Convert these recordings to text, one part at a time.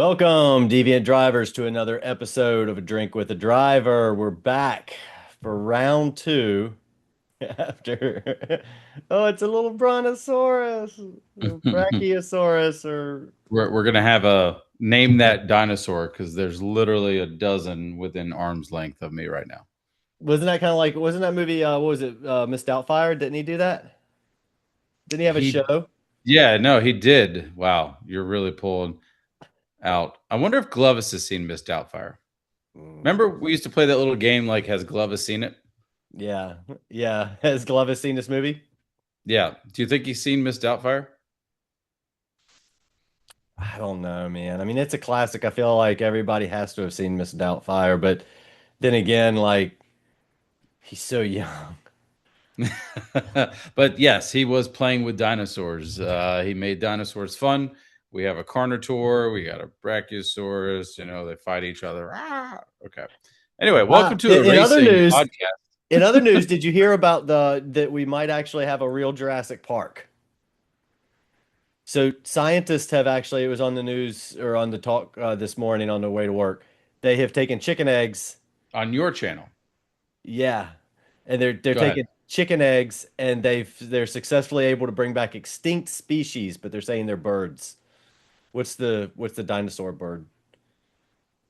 Welcome, Deviant Drivers, to another episode of A Drink with a Driver. We're back for round two after. Oh, it's a little brontosaurus, or we're brachiosaurus, or we're gonna have a name that dinosaur because there's literally a dozen within arm's length of me right now. wasn't that kind of like, wasn't that movie, what was it, Miss Doubtfire? Didn't he do that? Didn't he have a He, show? yeah, no, he did. Wow, you're really pulling out. I wonder if Glovis has seen Miss Doubtfire. Mm, Remember, we used to play that little game like, has Glovis seen it? yeah, yeah. Has Glovis seen this movie? Yeah. Do you think he's seen Miss Doubtfire? I don't know, man. I mean, it's a classic. I feel like everybody has to have seen Miss Doubtfire, but then again, like, he's so young. But yes, he was playing with dinosaurs. He made dinosaurs fun. We have a Carnotaur. We got a Brachiosaurus. They fight each other. Ah, okay. Anyway, welcome Wow. to the In other racing news, podcast. did you hear about the that we might actually have a real Jurassic Park? So scientists have actually, it was on the news or on the talk this morning on the way to work. They have taken chicken eggs, On your channel. yeah, and they're Go ahead. taking chicken eggs and they're successfully able to bring back extinct species, but they're saying they're birds. What's the dinosaur bird?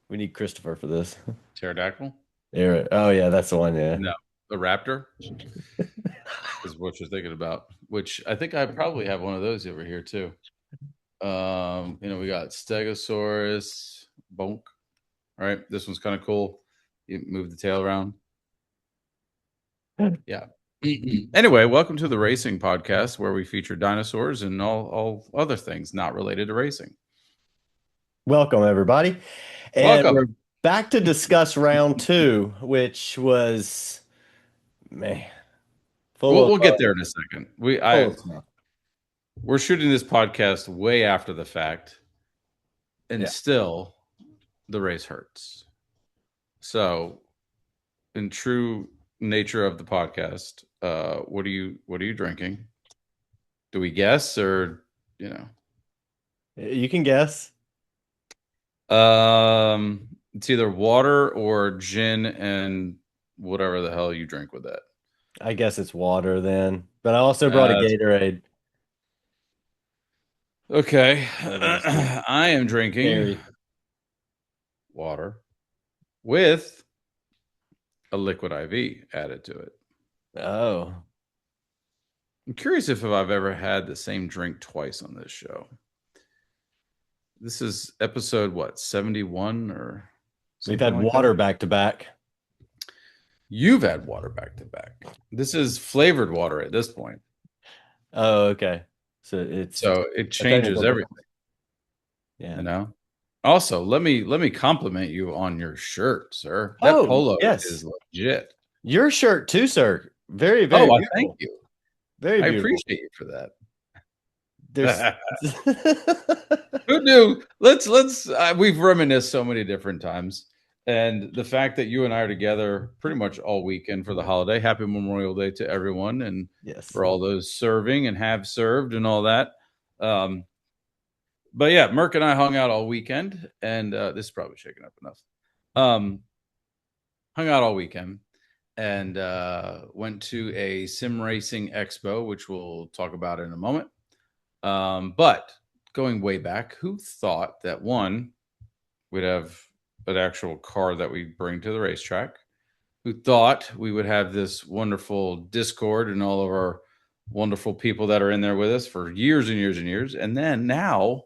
We need Christopher for this. Pterodactyl? There. Oh yeah, that's the one. Yeah. No. The raptor is what you're thinking about, which I think I probably have one of those over here too. We got Stegosaurus, Bonk. All right. This one's kind of cool. You move the tail around. Yeah. Anyway, welcome to the racing podcast where we feature dinosaurs and all other things not related to racing. Welcome, everybody. And Welcome. we're back to discuss round two, which was, man, full We'll of get there in a second. full of stuff. We're shooting this podcast way after the fact, and Yeah. still the race hurts. So, in true nature of the podcast, what are you drinking? Do we guess or you know? You can guess. It's either water or gin and whatever the hell you drink with that. I guess it's water then. But I also brought a That's Gatorade. okay. One of those two. I am drinking Scary. water with a liquid IV added to it. Oh. I'm curious if I've ever had the same drink twice on this show. This is episode what, 71 or We've something had like that? water back to back. You've had water back to back. This is flavored water at this point. Oh, okay. So it's So it a changes technical everything, difference. Yeah. you know? Also, let me compliment you on your shirt, sir. That Oh, polo yes. is legit. Your shirt too, sir. Very, very Oh, I thank beautiful. you. Very I beautiful. appreciate you for that. There's Who knew? Let's we've reminisced so many different times. And the fact that you and I are together pretty much all weekend for the holiday. Happy Memorial Day to everyone and yes. for all those serving and have served and all that. Um, but yeah, Merck and I hung out all weekend, and this is probably shaking up enough. Hung out all weekend and went to a sim racing expo, which we'll talk about in a moment. But going way back, who thought that one, we'd have an actual car that we bring to the racetrack? Who thought we would have this wonderful Discord and all of our wonderful people that are in there with us for years and years and years, and then now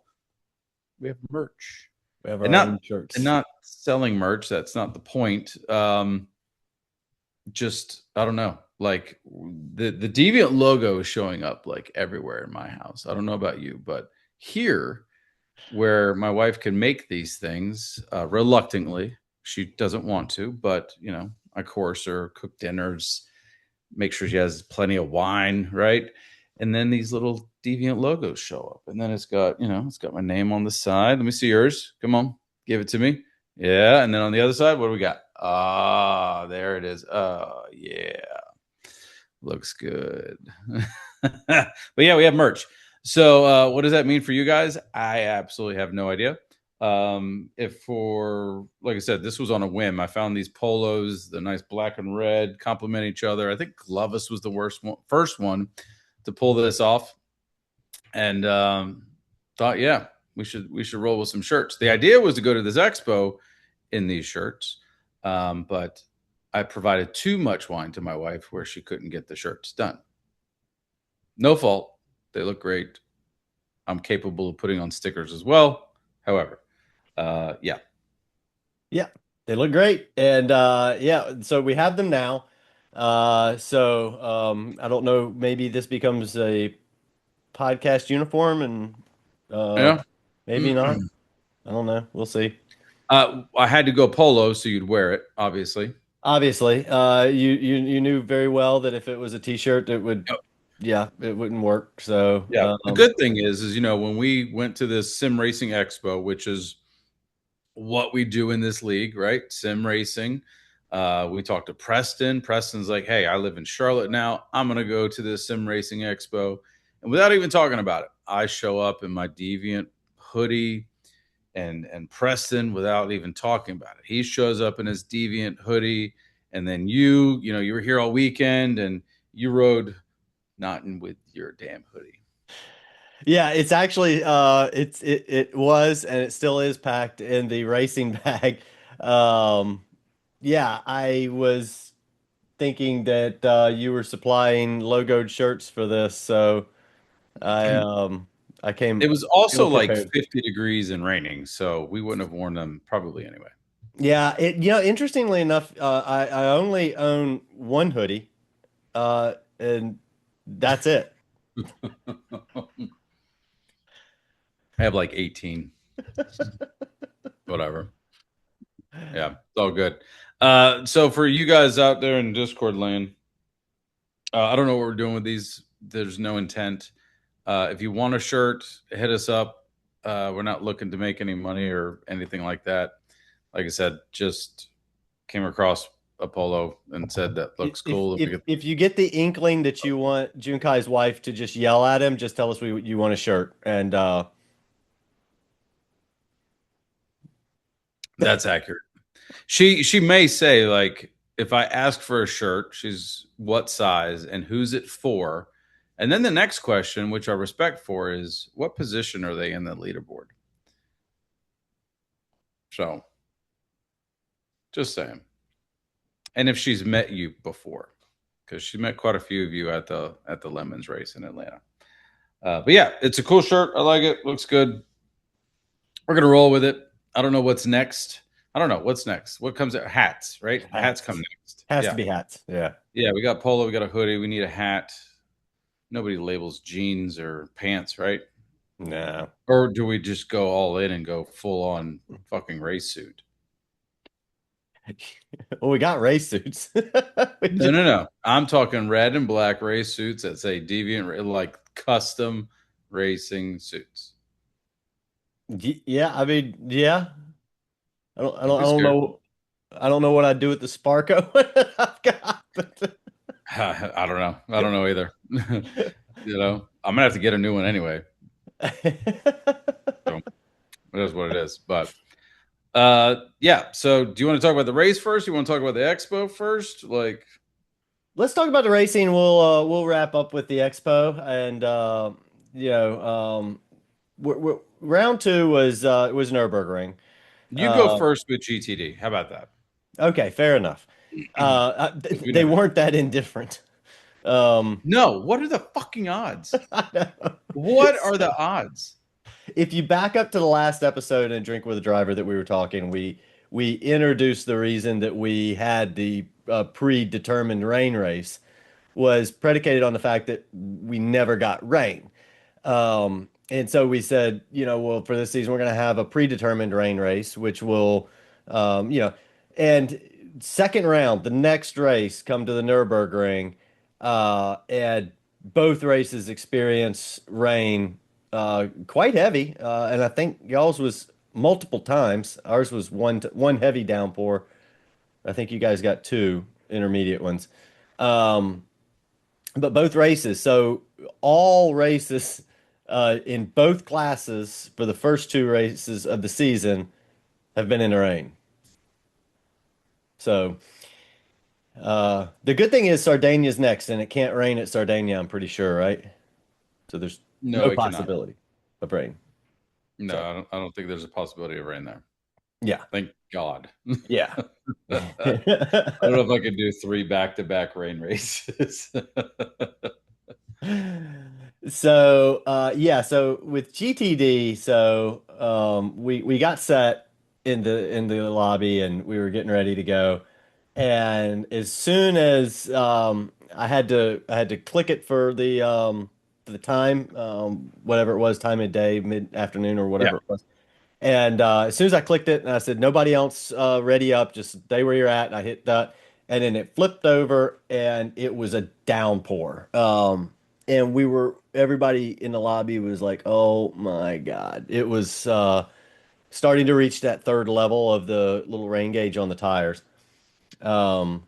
we have merch, We have and our own and shirts. not selling merch. That's not the point. Just I don't know. Like the Deviant logo is showing up like everywhere in my house. I don't know about you, but here where my wife can make these things reluctantly, she doesn't want to, but I course her, cook dinners, make sure she has plenty of wine, right? And then these little Deviant logos show up, and then it's got my name on the side. Let me see yours. Come on, give it to me. Yeah, and then on the other side, what do we got? Ah, there it is. Oh, yeah. Looks good. But yeah, we have merch. So what does that mean for you guys? I absolutely have no idea. If for, like I said, this was on a whim. I found these polos, the nice black and red, complement each other. I think Glovis was the first one to pull this off, and thought, yeah, we should roll with some shirts. The idea was to go to this expo in these shirts, but I provided too much wine to my wife where she couldn't get the shirts done. No fault. They look great. I'm capable of putting on stickers as well. However, yeah. Yeah, they look great. And yeah, so we have them now. I don't know, maybe this becomes a podcast uniform and uh Yeah. maybe not. I don't know. We'll see. I had to go polo, so you'd wear it, obviously. Obviously, you knew very well that if it was a t-shirt, it would, Yep. yeah, it wouldn't work. So, Yeah. The good thing is when we went to this sim racing expo, which is what we do in this league, right? Sim racing. We talked to Preston. Preston's like, "Hey, I live in Charlotte now. I'm gonna go to this sim racing expo," and without even talking about it, I show up in my Deviant hoodie, and Preston, without even talking about it, he shows up in his Deviant hoodie, and then you were here all weekend, and you rode not in with your damn hoodie. yeah, it's actually it was and it still is packed in the racing bag. Um, yeah, I was thinking that you were supplying logoed shirts for this, so I um I It came was also ill like prepared. 50 degrees and raining, so we wouldn't have worn them probably anyway. Yeah, interestingly enough, I only own one hoodie, and that's it. I have like 18, whatever. Yeah, it's all good. So for you guys out there in Discord land, I don't know what we're doing with these. There's no intent. If you want a shirt, hit us up. We're not looking to make any money or anything like that. Like I said, just came across a polo and said that looks If cool. And we if could, if you get the inkling that you want Junkai's wife to just yell at him, just tell us you want a shirt, and that's accurate. She may say, like, if I ask for a shirt, she's what size and who's it for? And then the next question, which I respect for, is what position are they in the leaderboard? So just saying. And if she's met you before, because she met quite a few of you at the Lemons race in Atlanta. But yeah, it's a cool shirt. I like it. Looks good. We're gonna roll with it. I don't know what's next. I don't know what's next. What comes out? Hats, right? Hats come hats next. has to Yeah. be hats. Yeah. Yeah, we got polo, we got a hoodie, we need a hat. Nobody labels jeans or pants, right? No. Or do we just go all in and go full on fucking race suit? Well, we got race suits. We No, just- no, no. I'm talking red and black race suits that say Deviant, like custom racing suits. yeah, I mean, yeah. Don't I be don't scared. know. I don't know what I'd do with the Sparko I've got, but I don't know. I don't know either. I'm gonna have to get a new one anyway. So it is what it is. But yeah. So do you want to talk about the race first? You want to talk about the expo first? Like, let's talk about the racing. We'll wrap up with the expo, and you know, round two was Nürburgring. you go Uh, first with GTD. How about that? okay, fair enough. We They never. weren't that indifferent. Um, No. What are the fucking odds? I know. What are the odds? If you back up to the last episode and Drink with a Driver that we were talking, we introduced the reason that we had the predetermined rain race was predicated on the fact that we never got rain. And so we said, well, for this season, we're going to have a predetermined rain race, which will, and second round, the next race, come to the Nürburgring, and both races experience rain quite heavy. And I think y'all's was multiple times. Ours was one heavy downpour. I think you guys got two intermediate ones. Um, but both races, so all races in both classes for the first two races of the season have been in the rain. So the good thing is Sardinia's next, and it can't rain at Sardinia, I'm pretty sure, right? So there's No, no it cannot. possibility of rain. No, So I don't think there's a possibility of rain there. yeah, Thank God. yeah. I don't know if I could do three back-to-back rain races. So yeah, so with GTD, so we got set in the lobby and we were getting ready to go. And as soon as I had to click it for the time, whatever it was, time of day, mid afternoon or Yeah. whatever it was. And as soon as I clicked it and I said, nobody else ready up, just stay where you're at. And I hit that. And then it flipped over and it was a downpour. And everybody in the lobby was like, oh my God. It was starting to reach that third level of the little rain gauge on the tires. Um,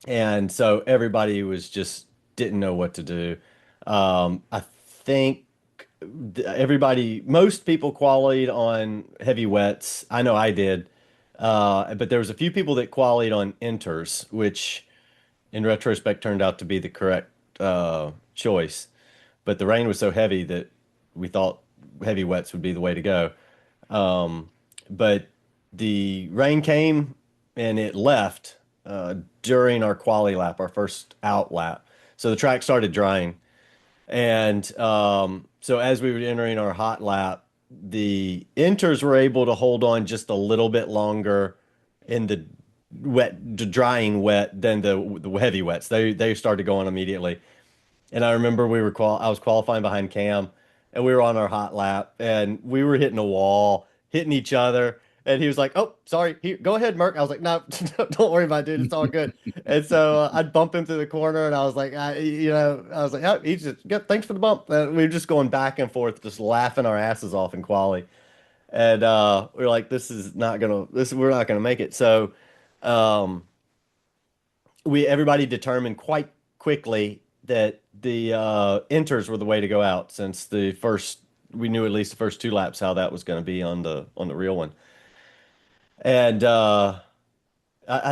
and so everybody was just didn't know what to do. I think most people qualied on heavy wets. I know I did. But there was a few people that qualied on inters, which in retrospect turned out to be the correct choice. But the rain was so heavy that we thought heavy wets would be the way to go. Um, but the rain came and it left during our quali lap, our first out lap. So the track started drying. And so as we were entering our hot lap, the inters were able to hold on just a little bit longer in the drying wet than the heavy wets. They started going immediately. And I remember I was qualifying behind Cam, and we were on our hot lap, and we were hitting a wall, hitting each other. And he was like, "Oh, sorry. Here, go ahead, Merc." I was like, "No, don't worry about it, dude. It's all good." And so I'd bump him through the corner, and I was like, I was like, "Oh, he's just good. Thanks for the bump." And we were just going back and forth, just laughing our asses off in quali. And we are like, we're not gonna make it." So um, we everybody determined quite quickly that the inters were the way to go out since the first we knew at least the first two laps how that was going to be on the real one. And I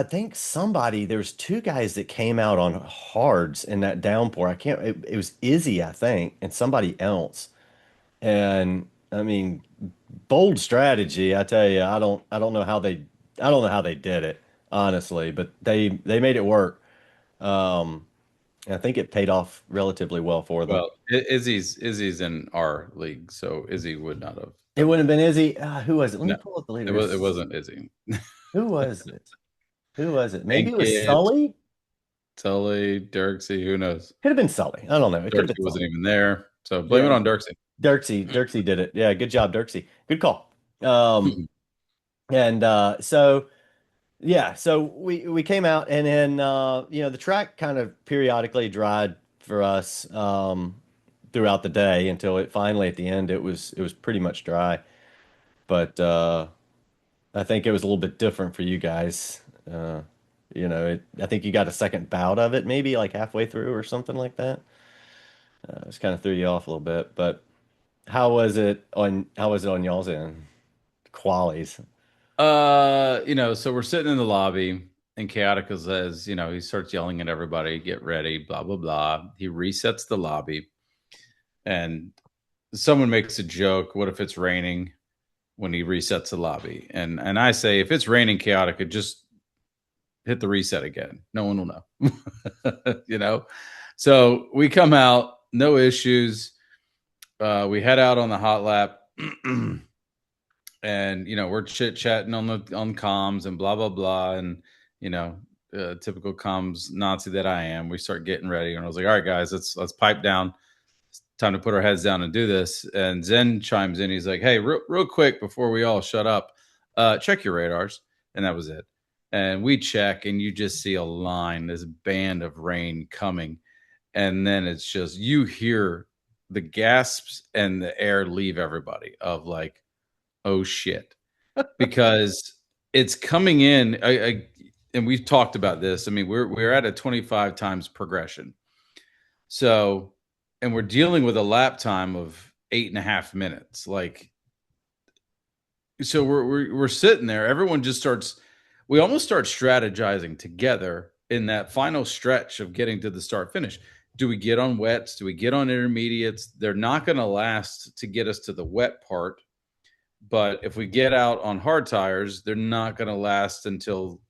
think there's two guys that came out on hards in that downpour. It was Izzy, I think, and somebody else. And I mean, bold strategy, I tell you. I don't know how they did it, honestly, but they made it work. Um, I think it paid off relatively well for them. Well, Izzy's in our league, so Izzy would not have It done wouldn't that. have been Izzy. Who was it? Let me No, pull up the leaders. it wasn't Izzy. Who was it? Who was it? Maybe it was Pinkett, Sully. Tully, Dirksey, who knows? Could have been Sully. I don't know. It could have Dirksey been wasn't Sully. even there, so blame it Yeah, on Dirksey. Dirksey did it. Yeah, good job, Dirksey. Good call. Um, and so yeah, so we came out and then the track kind of periodically dried for us throughout the day until it finally at the end it was pretty much dry. But I think it was a little bit different for you guys. I think you got a second bout of it, maybe like halfway through or something like that. It's kind of threw you off a little bit. But how was it on y'all's end? Qualies. So we're sitting in the lobby, and Chaotica says, he starts yelling at everybody, get ready, blah blah blah. He resets the lobby, and someone makes a joke. What if it's raining when he resets the lobby? And I say, if it's raining, Chaotica, just hit the reset again. No one will know. So we come out, no issues. We head out on the hot lap. And we're chit chatting on comms and blah blah blah, and typical comms Nazi that I am. We start getting ready, and I was like, "All right, guys, let's pipe down. It's time to put our heads down and do this." And Zen chimes in. He's like, "Hey, real quick before we all shut up, check your radars." And that was it. And we check, and you just see a line, this band of rain coming, and then it's just you hear the gasps and the air leave everybody of like, oh shit, because it's coming in. And we've talked about this. I mean, we're at a 25 times progression. So and we're dealing with a lap time of 8.5 minutes. Like, so we're sitting there. Everyone just starts. We almost start strategizing together in that final stretch of getting to the start finish. Do we get on wets? Do we get on intermediates? They're not going to last to get us to the wet part. But if we get out on hard tires, they're not going to last until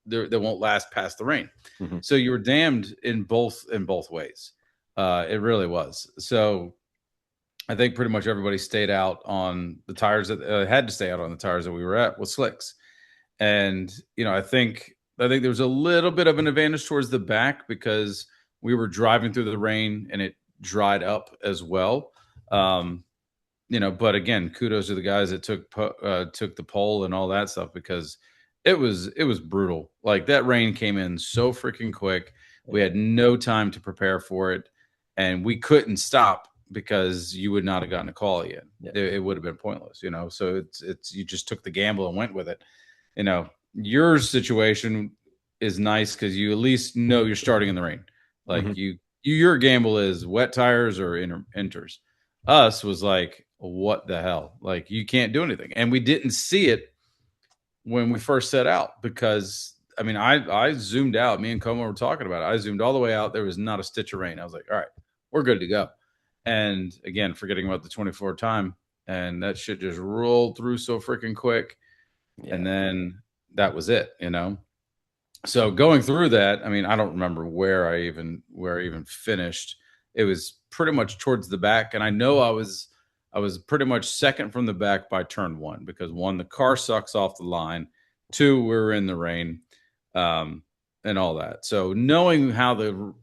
they won't last past the rain. Mm-hmm. So you were damned in both ways. It really was. So I think pretty much everybody stayed out on the tires that had to stay out on the tires that we were at with slicks. And I think there was a little bit of an advantage towards the back because we were driving through the rain and it dried up as well. But again, kudos to the guys that took the pole and all that stuff, because it was brutal. Like, that rain came in so freaking quick. We had no time to prepare for it, and we couldn't stop because you would not have gotten a call yet. Yeah. It would have been pointless, So it's you just took the gamble and went with it. Your situation is nice because you at least know you're starting in the rain. Like, your gamble is wet tires or inters. Us was like, what the hell? Like, you can't do anything. And we didn't see it when we first set out because, I mean, I zoomed out. Me and Como were talking about it. I zoomed all the way out. There was not a stitch of rain. I was like, all right, we're good to go. And again, forgetting about the 24 time, and that shit just rolled through so freaking quick. Yeah. And then that was it, So going through that, I mean, I don't remember where I even finished. It was pretty much towards the back, and I know I was pretty much second from the back by turn 1 because 1, the car sucks off the line. 2, we were in the rain, and all that. So knowing how the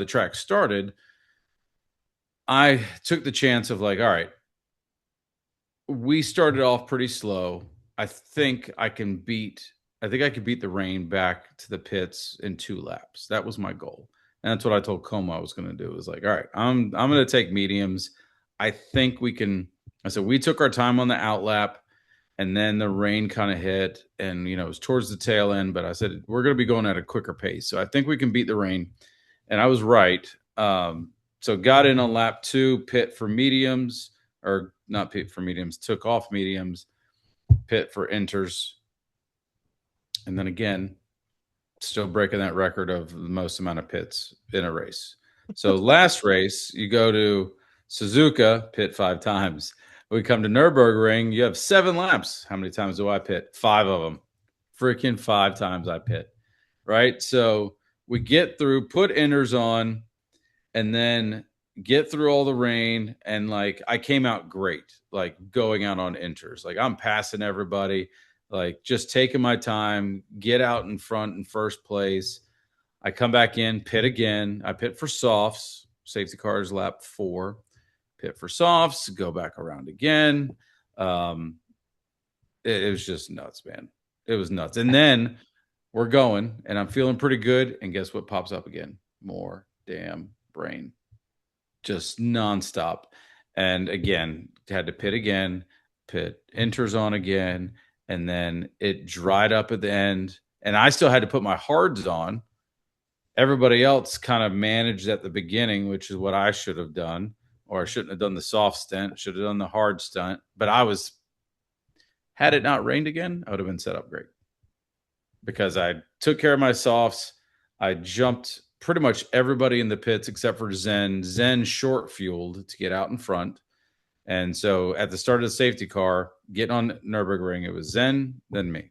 track started, I took the chance of like, all right, we started off pretty slow. I think I could beat the rain back to the pits in 2 laps. That was my goal. And that's what I told Como I was going to do. It was like, all right, I'm going to take mediums. I think we can. I said, we took our time on the outlap, and then the rain kind of hit, and, it was towards the tail end, but I said, we're going to be going at a quicker pace. So I think we can beat the rain. And I was right. So got in on lap 2, pit for mediums, or not pit for mediums, took off mediums, pit for inters. And then again, still breaking that record of the most amount of pits in a race. So last race, you go to Suzuka, pit 5 times. We come to Nürburgring, you have 7 laps. How many times do I pit? 5 of them. Freaking 5 times I pit, right? So we get through, put inters on, and then get through all the rain. And like, I came out great, like going out on inters. Like, I'm passing everybody, like just taking my time, get out in front in first place. I come back in, pit again. I pit for softs, safety cars lap 4, pit for softs, go back around again. It was just nuts, man. It was nuts. And then we're going, and I'm feeling pretty good. And guess what pops up again? More damn brain, just nonstop. And again, had to pit again, pit inters on again. And then it dried up at the end, and I still had to put my hards on. Everybody else kind of managed at the beginning, which is what I should have done, or I shouldn't have done the soft stunt, should have done the hard stunt. But had it not rained again, I would have been set up great because I took care of my softs. I jumped pretty much everybody in the pits except for Zen. Zen short fueled to get out in front. And so at the start of the safety car, getting on Nürburgring, it was Zen, then me.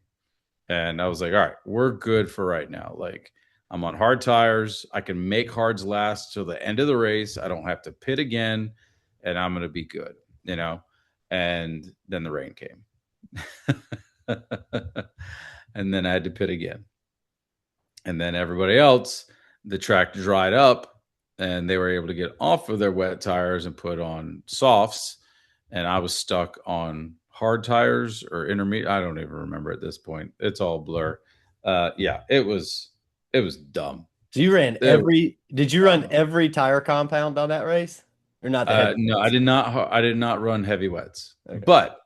And I was like, all right, we're good for right now. Like, I'm on hard tires. I can make hards last till the end of the race. I don't have to pit again, and I'm going to be good, And then the rain came. And then I had to pit again. And then everybody else, the track dried up, and they were able to get off of their wet tires and put on softs. And I was stuck on hard tires or intermediate. I don't even remember at this point. It's all blur. Yeah, it was dumb. So you ran did you run every tire compound on that race? Or not the heavy No, wets? I did not run heavy wets. Okay. But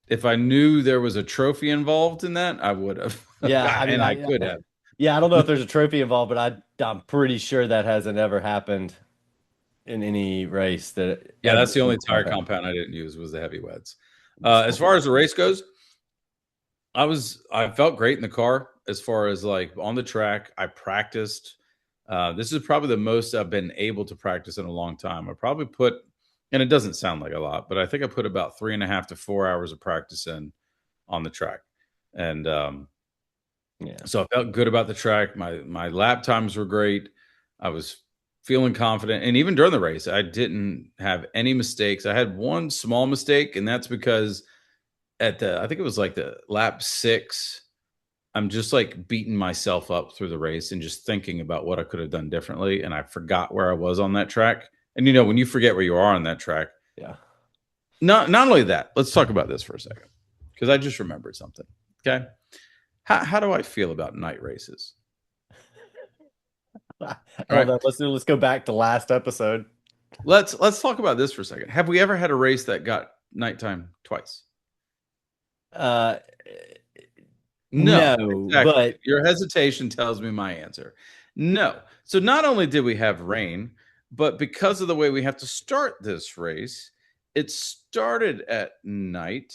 if I knew there was a trophy involved in that, I would have. Yeah, I mean, I could have. Yeah, I don't know if there's a trophy involved, but I'm pretty sure that hasn't ever happened in any race that Yeah, ever that's the only used tire compound. compound I didn't use was the heavy wets. As far as the race goes, I felt great in the car as far as like on the track. I practiced. This is probably the most I've been able to practice in a long time. I probably put, and it doesn't sound like a lot, but I think I put about 3.5 to 4 hours of practice in on the track. And Yeah. so I felt good about the track. My lap times were great. I was feeling confident, and even during the race, I didn't have any mistakes. I had one small mistake, and that's because at the I think it was like the lap 6, I'm just like beating myself up through the race and just thinking about what I could have done differently, and I forgot where I was on that track. And when you forget where you are on that track, Yeah. not only that, let's talk about this for a second because I just remembered something. Okay, how do I feel about night races? I All love right, that. Let's go back to last episode. let's talk about this for a second. Have we ever had a race that got nighttime twice? Uh, No, no, exactly. but Your hesitation tells me my answer. No. So not only did we have rain, but because of the way we have to start this race, it started at night,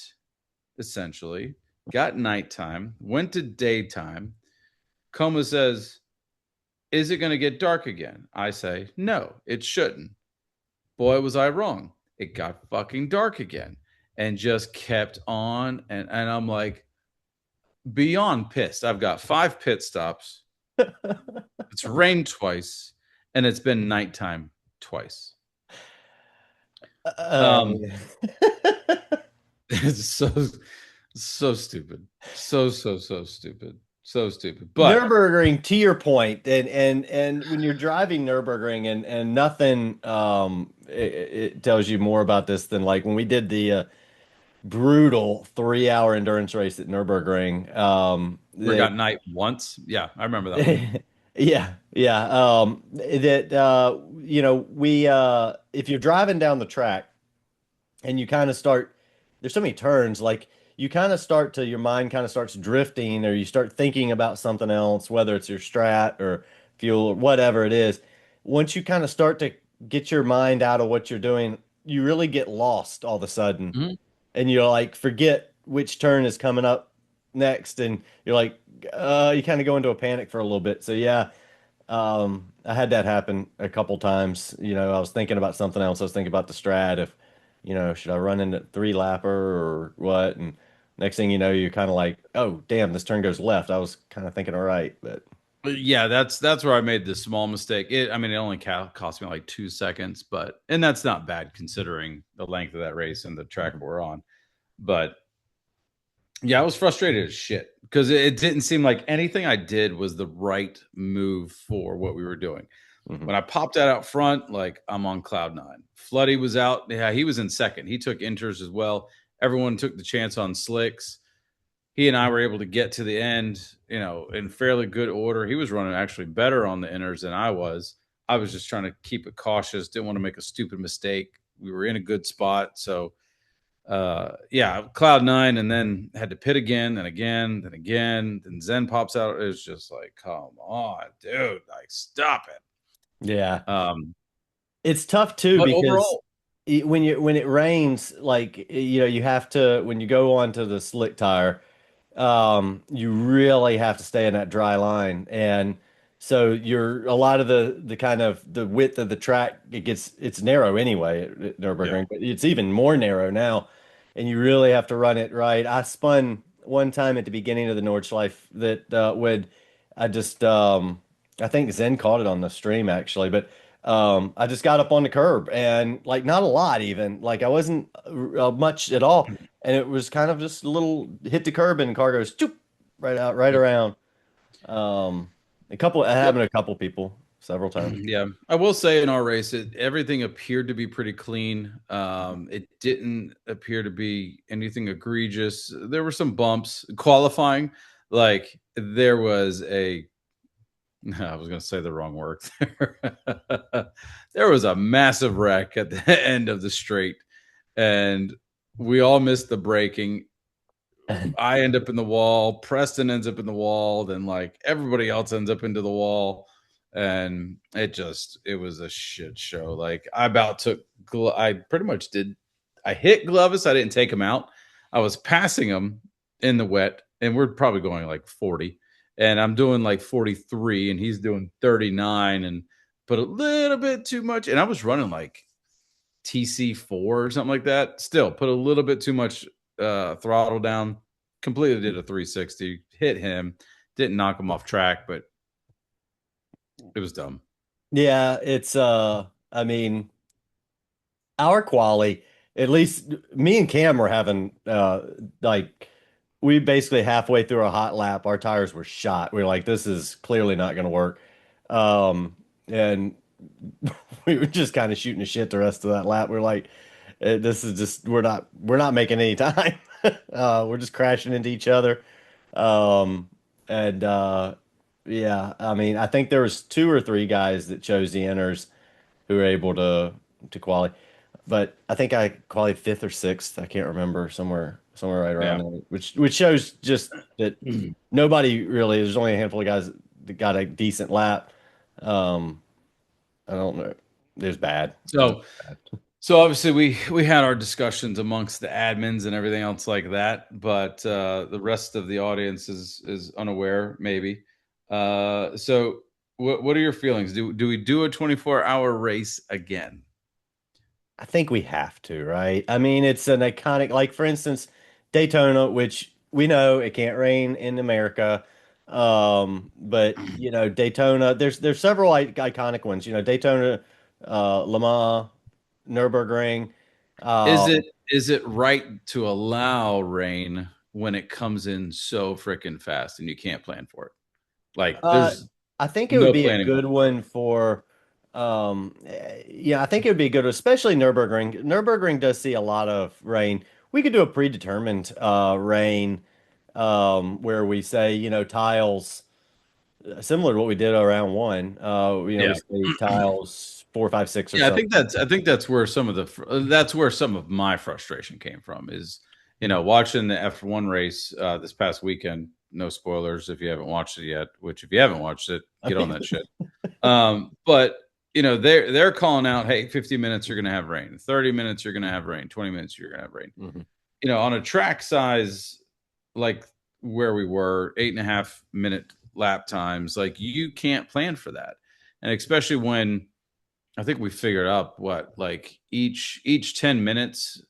essentially, got nighttime, went to daytime. Coma says, "Is it going to get dark again?" I say, "No, it shouldn't." Boy, was I wrong. It got fucking dark again and just kept on. And I'm like, beyond pissed. I've got 5 pit stops. It's rained twice, and it's been nighttime twice. uh, Um, it's so stupid, so stupid, so stupid. But Nürburgring, to your point, and when you're driving Nürburgring, and nothing it tells you more about this than like when we did the brutal 3 hour endurance race at Nürburgring. we That got night once. Yeah, I remember that one. yeah, yeah. That we if you're driving down the track and you kind of start, there's so many turns, like you kind of start to, your mind kind of starts drifting, or you start thinking about something else, whether it's your strat or fuel or whatever it is. Once you kind of start to get your mind out of what you're doing, you really get lost all of a sudden, Mhm. and you're like forget which turn is coming up next, and you're like you kind of go into a panic for a little bit. So yeah, I had that happen a couple times. I was thinking about something else. I was thinking about the strat, if should I run into three lapper or what? And next thing you know, you're kind of like, oh damn, this turn goes left. I was kind of thinking all right, but Yeah, that's where I made the small mistake. I mean, it only cost me like 2 seconds, and that's not bad considering the length of that race and the track we're on. But yeah, I was frustrated as shit because it didn't seem like anything I did was the right move for what we were doing. mhm. When I popped that out front, like I'm on cloud nine. Floody was out. Yeah, he was in second. He took inters as well. Everyone took the chance on slicks. He and I were able to get to the end, in fairly good order. He was running actually better on the inners than I was. I was just trying to keep it cautious. Didn't want to make a stupid mistake. We were in a good spot. So yeah, cloud nine, and then had to pit again and again, then again. Then Zen pops out. It was just like, come on, dude, like stop it. Yeah, Um, it's tough too but because overall, when it rains, like you have to, when you go onto the slick tire, you really have to stay in that dry line. And so you're a lot of the kind of the width of the track, it's narrow anyway at yeah, Nürburgring, but it's even more narrow now. And you really have to run it right. I spun one time at the beginning of the Nordschleife that would I just I think Zen caught it on the stream actually, but I just got up on the curb, and like not a lot even, like I wasn't much at all, and it was kind of just a little hit the curb and the car goes choop, right out, right yep, around. It yep. happened to a couple people several times. Yeah, I will say in our race, everything appeared to be pretty clean. It didn't appear to be anything egregious. There were some bumps qualifying. Like there was a, I was going to say the wrong word there. There was a massive wreck at the end of the straight, and we all missed the braking. I end up in the wall. Preston ends up in the wall. Then like everybody else ends up into the wall. and it was a shit show. Like I pretty much did. I hit Glovis. I didn't take him out. I was passing him in the wet, and we're probably going like 40, and I'm doing like 43, and he's doing 39, and put a little bit too much, and I was running like TC4 or something like that. Still put a little bit too much throttle down. Completely did a 360. Hit him. Didn't knock him off track, but it was dumb. Yeah, it's I mean, our quali, at least me and Cam were having like we basically halfway through a hot lap, our tires were shot. We were like, this is clearly not going to work. And we were just kind of shooting the shit the rest of that lap. We are like, this is just we're not making any time. We're just crashing into each other. Um, and yeah, I mean, I think there was two or three guys that chose the inners who were able to qualify. But I think I qualified fifth or sixth. I can't remember, somewhere right around Yeah. there, which shows just that nobody really. There's only a handful of guys that got a decent lap. Um, I don't know. It was bad. It was So bad. so obviously we had our discussions amongst the admins and everything else like that, but the rest of the audience is unaware, maybe. So what are your feelings? Do we do a 24-hour race again? I think we have to, right? I mean, it's an iconic, like for instance, Daytona, which we know it can't rain in America. But Daytona, there's several iconic ones. Daytona, Le Mans, Nürburgring. Is Um, it right to allow rain when it comes in so freaking fast and you can't plan for it? Like uh, there's I think it would no be a planning. good one for, yeah, I think it would be good, especially Nürburgring. Nürburgring does see a lot of rain. We could do a predetermined rain, where we say, tiles, similar to what we did around one. We Yeah. say tiles 4, 5, 6 or Yeah, something. I think that's where that's where some of my frustration came from is, watching the F1 race this past weekend. No spoilers if you haven't watched it yet, which if you haven't watched it, I get on mean, that shit. But they're calling out, hey, 50 minutes you're going to have rain, 30 minutes you're going to have rain, 20 minutes you're going to have rain. mhm. On a track size like where we were, 8.5 minute lap times, like you can't plan for that, and especially when I think we figured out what like each 10 minutes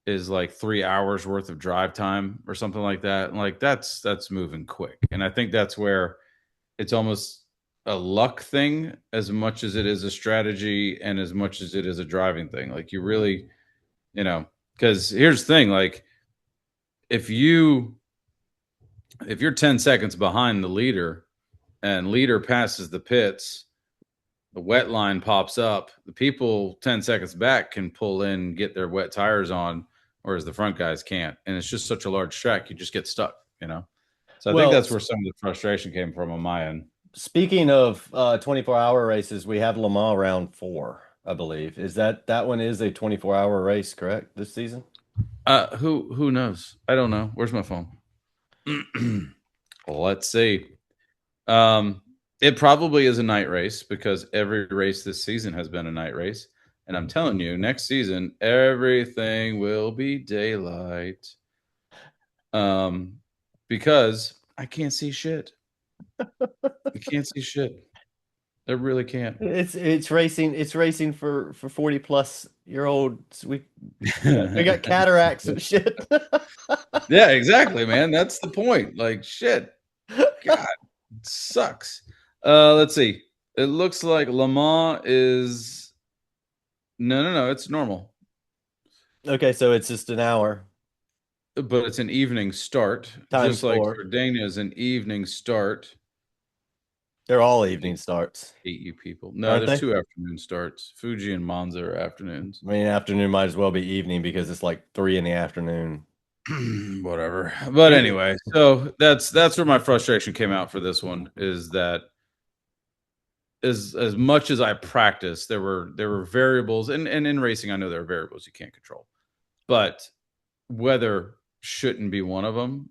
is like 3 hours worth of drive time or something like that. And like that's moving quick. And I think that's where it's almost a luck thing as much as it is a strategy and as much as it is a driving thing. Like you really, because here's the thing, like if you if you're 10 seconds behind the leader and leader passes the pits, the wet line pops up, the people 10 seconds back can pull in, get their wet tires on, whereas the front guys can't. And it's just such a large track, you just get stuck. So I think Well, that's where some of the frustration came from on my end. speaking of 24-hour races, we have Le Mans round four, I believe. Is that one is a 24-hour race, correct, this season? Who knows? I don't know. Where's my phone? Let's see. Um, it probably is a night race because every race this season has been a night race. And I'm telling you, next season, everything will be daylight. Because I can't see shit. I can't see shit. I really can't. It's racing for 40 plus year olds. We got cataracts and shit. Yeah, exactly, man. That's the point. Like shit. God, it sucks. Let's see. It looks like Le Mans is no, it's normal. Okay, so it's just an hour But it's an evening start, times just like four. Sardinia is an evening start. They're all evening starts, Hate you people. No, aren't there's they? two afternoon starts. Fuji and Monza are afternoons. I mean, afternoon might as well be evening because it's like 3 in the afternoon. Whatever. But anyway, so that's where my frustration came out for this one is that as much as I practiced, there were variables, and in racing, I know there are variables you can't control, but weather shouldn't be one of them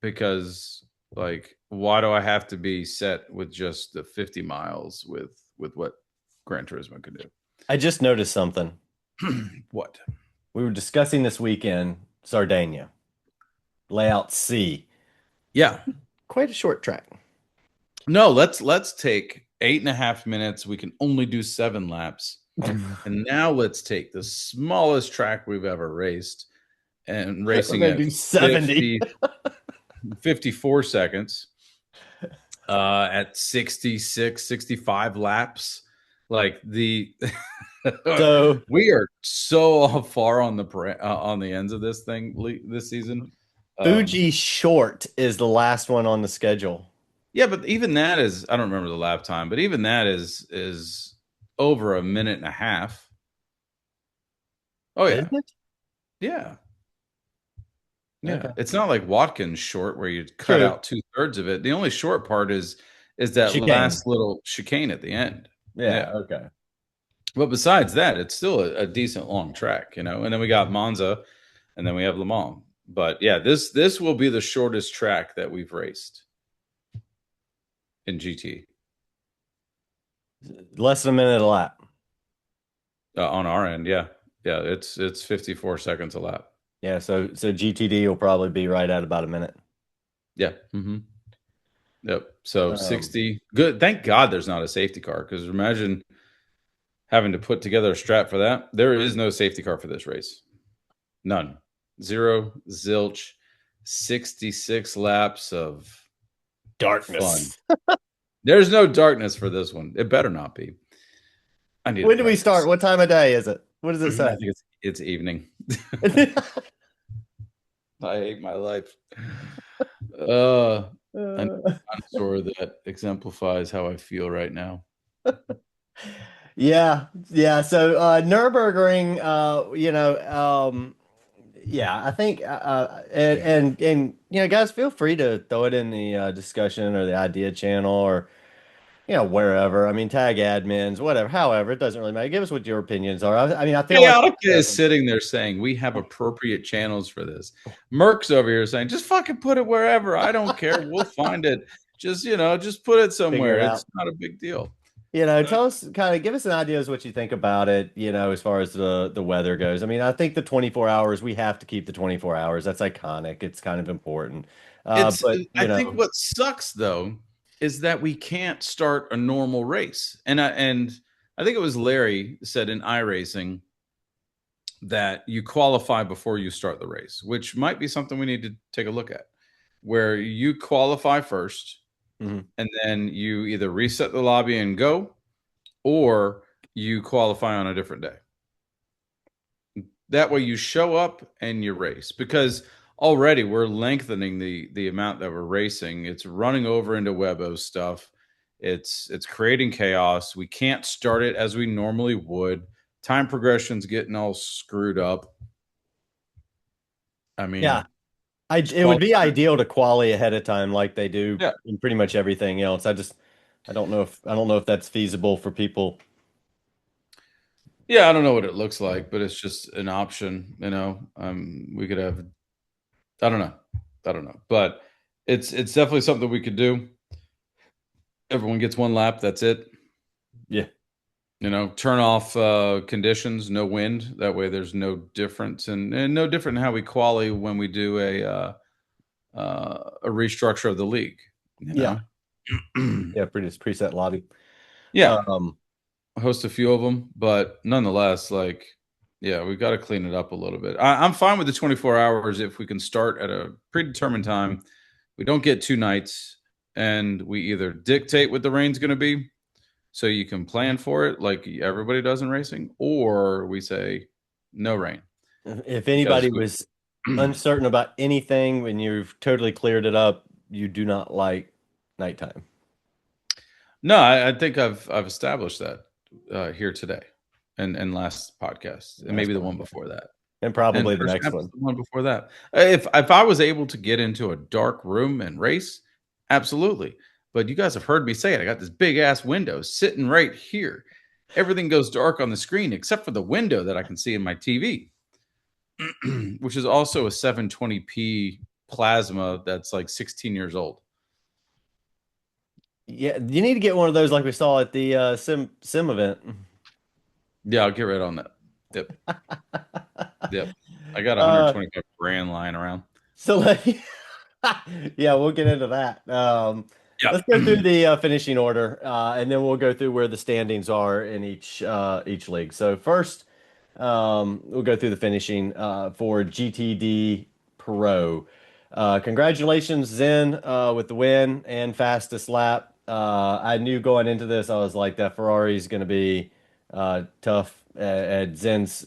because like why do I have to be set with just the 50 miles with what Gran Turismo can I just noticed something. do? What? We were discussing this weekend Sardinia, layout C. Yeah. Quite a short track. No, let's take 8.5 minutes. We can only do 7 laps. And now let's take the smallest track we've ever raced and We're racing gonna at do 70. 54 seconds at 66, 65 laps. Like the So we are so far on the ends of this thing this season. Fuji Short is the last one on the schedule. Yeah, but even that is, I don't remember the lap time, but even that is over a minute and a half. Oh Is yeah. it? Yeah. Yeah. Okay. It's not like Watkins short where you cut True. out 2/3 of it. The only short part is that Chicane. last little chicane at the end. Yeah, Yeah. okay. But besides that, it's still a decent long track, you know. And then we got Monza and then we have Le Mans. But yeah, this will be the shortest track that we've raced in GT Less than a minute a lap. on our end. Yeah. Yeah, it's 54 seconds a lap. Yeah, so GTD will probably be right at about a minute. Yeah. Yep. So Um, 60. Good. Thank God there's not a safety car because imagine having to put together a strap for that. There is no safety car for this race. None. Zero, zilch, 66 laps of fun. Darkness. There's no darkness for this one. It better not be. I need to When do we start? practice. What time of day is it? What does I it say? think it's evening. I hate my life. A dinosaur that exemplifies how I feel right now. Yeah, yeah. So Nürburgring, yeah, I think, and guys, feel free to throw it in the discussion or the idea channel or wherever. I mean, tag admins, whatever. However, it doesn't really matter. Give us what your opinions are. I mean, I feel like Chaotica is sitting there saying we have appropriate channels for this. Merck's over here saying just fucking put it wherever. I don't care. We'll find it. Just put it figure somewhere. it It's out. not a big deal. Tell us, kind of give us an idea as what you think about it, as far as the weather goes. I mean, I think the 24 hours, we have to keep the 24 hours. That's iconic. It's kind of important. It's But, I think what sucks though is that we can't start a normal race. And I think it was Larry said in iRacing that you qualify before you start the race, which might be something we need to take a look at, where you qualify first mhm. and then you either reset the lobby and go, or you qualify on a different day. That way you show up and you race because already we're lengthening the amount that we're racing. It's running over into Webo stuff. It's creating chaos. We can't start it as we normally would. Time progression's getting all screwed up. I Yeah, mean, just it would be qualify. ideal to quali ahead of time like they do Yeah. in pretty much everything else. I don't know if that's feasible for people. Yeah, I don't know what it looks like, but it's just an option, you know. We could have I don't know. I don't know. But it's definitely something we could do. Everyone gets one lap, that's it. Yeah. You know, turn off conditions, no wind. That way there's no difference and no different in how we quali when we do a restructure of the league, you Yeah. know. Yeah, pretty preset lobby. Yeah, Um, host a few of them, but nonetheless, like, yeah, we got to clean it up a little bit. I'm fine with the 24 hours if we can start at a predetermined time. We don't get 2 nights, and we either dictate what the rain's going to be, so you can plan for it like everybody does in racing, or we say no rain if because anybody was uncertain about anything when you've totally cleared it up, you do not like nighttime. no, I think I've established that here today and last podcast and That's maybe the fine. one before that. And And probably the next perhaps one. the one before that. If I was able to get into a dark room and race, absolutely. But you guys have heard me say it. I got this big ass window sitting right here. Everything goes dark on the screen except for the window that I can see in my TV, which is also a 720p plasma that's like 16 years old. Yeah, you need to get one of those like we saw at the sim event. Yeah, I'll get right on that. Yep. Yep. I got Uh, 125 grand lying around. so like, yeah, we'll get into that. Let's go through Yeah. the finishing order, and then we'll go through where the standings are in each league. So first, we'll go through the finishing for GTD Pro. Congratulations, Zen, with the win and fastest lap. I knew going into this, I was like, that Ferrari is going to be tough. At Zen's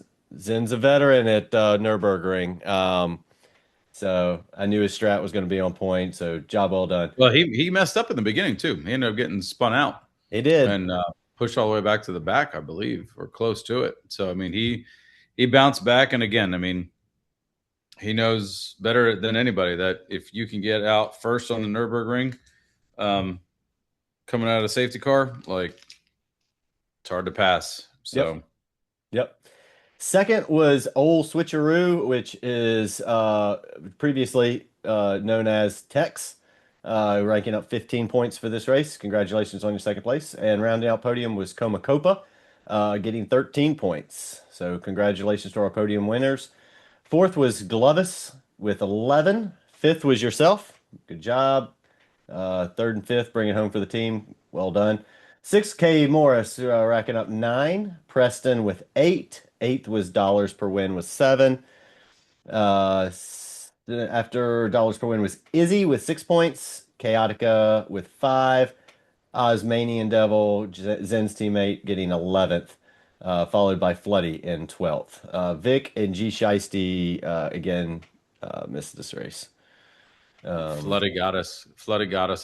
a veteran at Nürburgring. So I knew his strat was going to be on point. So job well done. Well, he messed up in the beginning too. He ended up getting spun out He did. and pushed all the way back to the back, I believe, or close to it. So I mean, he bounced back, and again, I mean, he knows better than anybody that if you can get out first on the Nurburgring, um, coming out of the safety car, like it's hard to pass. Yep. So Yep. Second was Old Switcheroo, which is previously known as Tex, ranking up 15 points for this race. Congratulations on your second place. And rounding out podium was Coma Copa, getting 13 points. So congratulations to our podium winners. Fourth was Glovis with 11. Fifth was yourself. Good job. Third and fifth, bring it home for the team. Well done. 6K Morris racking up 9. Preston with 8. Eighth was dollars per win with 7. After dollars per win was Izzy with 6 points. Chaotica with 5. Osmanian Devil, Zen's teammate, getting 11th. Followed by Floody in 12th. Vic and G Shiesty again missed this race. Flooded got us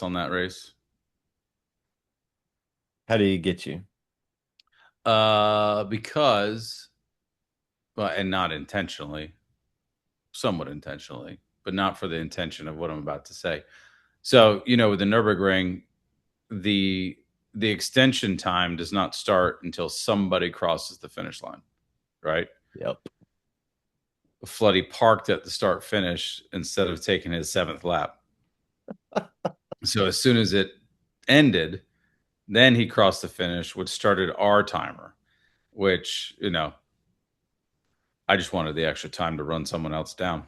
on that race. How do you get you? Because, well, and not intentionally, somewhat intentionally, but not for the intention of what I'm about to say. So, with the Nurburgring, the the extension time does not start until somebody crosses the finish line, right? Yep. Floody parked at the start finish instead of taking his seventh lap. So as soon as it ended, then he crossed the finish, which started our timer, which, I just wanted the extra time to run someone else down.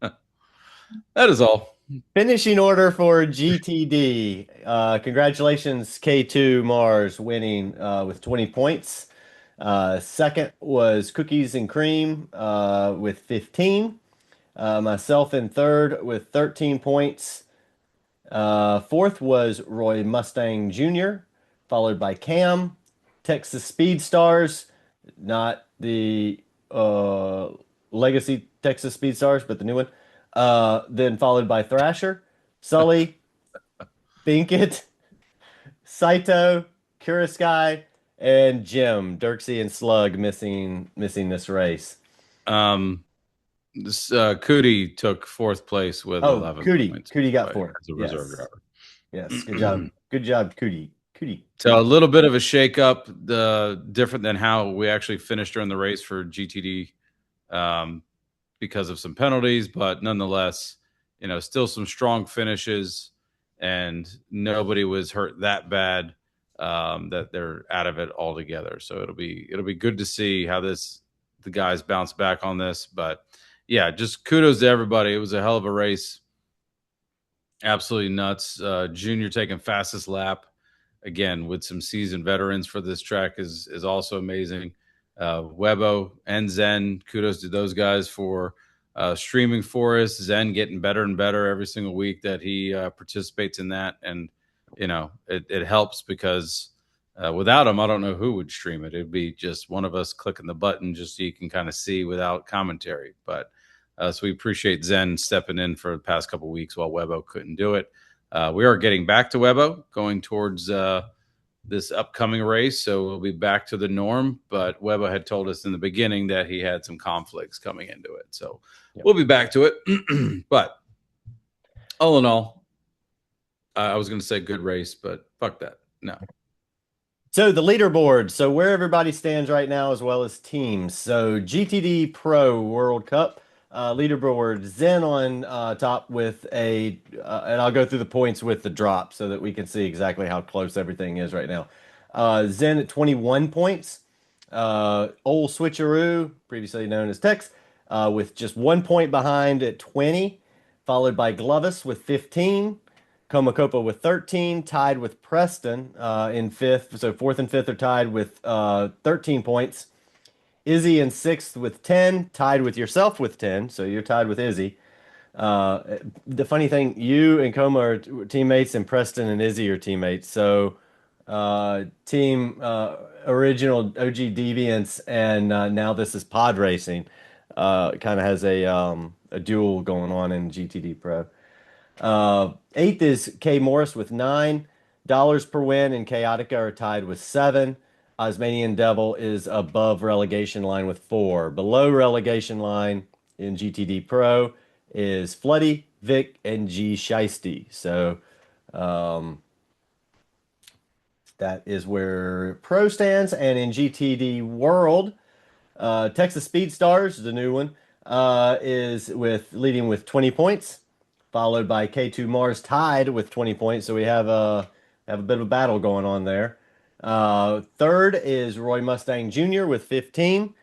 That is all. Finishing order for GTD. Congratulations, K2 Mars winning with 20 points. Second was Cookies and Cream with 15. Myself in third with 13 points. Fourth was Roy Mustang Jr., followed by Cam. Texas Speed Stars, not the legacy Texas Speed Stars, but the new one. Then followed by Thrasher, Sully, Binkett, Saito, Kuroskai, and Jim. Dirksey and Slug missing this race. Cootie took fourth place with Oh, 11 Cootie. points Cootie got fourth. as a reserve Yes. driver. Yes. Good job. Good job, Cootie. Cootie. So a little bit of a shakeup, different than how we actually finished during the race for GTD, because of some penalties, but nonetheless, still some strong finishes, and nobody was hurt that bad, that they're out of it altogether. So it'll be good to see how the guys bounce back on this. But yeah, just kudos to everybody. It was a hell of a race. Absolutely nuts. Junior taking fastest lap again with some seasoned veterans for this track is also amazing. Webo and Zen, kudos to those guys for streaming for us. Zen getting better and better every single week that he participates in that, and it helps because without him, I don't know who would stream it. It'd be just one of us clicking the button just so you can kind of see without commentary. But so we appreciate Zen stepping in for the past couple of weeks while Webo couldn't do it. We are getting back to Webo, going towards this upcoming race, so we'll be back to the norm. But Webo had told us in the beginning that he had some conflicts coming into it, so we'll be back to it. But all in all, I was going to say good race, but fuck that. No. So the leaderboard. So where everybody stands right now, as well as teams. So GTD Pro World Cup. leaderboard. Zen on top with and I'll go through the points with the drop so that we can see exactly how close everything is right now. Zen at 21 points. Old Switcheroo, previously known as Tex, with just 1 point behind at 20, followed by Glovis with 15. Komakopa with 13, tied with Preston in fifth. So fourth and fifth are tied with 13 points. Izzy in sixth with 10, tied with yourself with 10. So you're tied with Izzy. The funny thing, you and Coma are teammates, and Preston and Izzy are teammates. So team original OG Deviants, and now this is pod racing. Kind of has a duel going on in GTD Pro. Eighth is K Morris with $9 per win, and Chaotica are tied with 7. Osmanian Devil is above relegation line with 4. Below relegation line in GTD Pro is Floody, Vic, and G Shiesty. So that is where Pro stands. And in GTD World, Texas Speed Stars, the new one, is leading with 20 points, followed by K2 Mars tied with 20 points. So we have a bit of a battle going on there. Third is Roy Mustang Jr. with 15,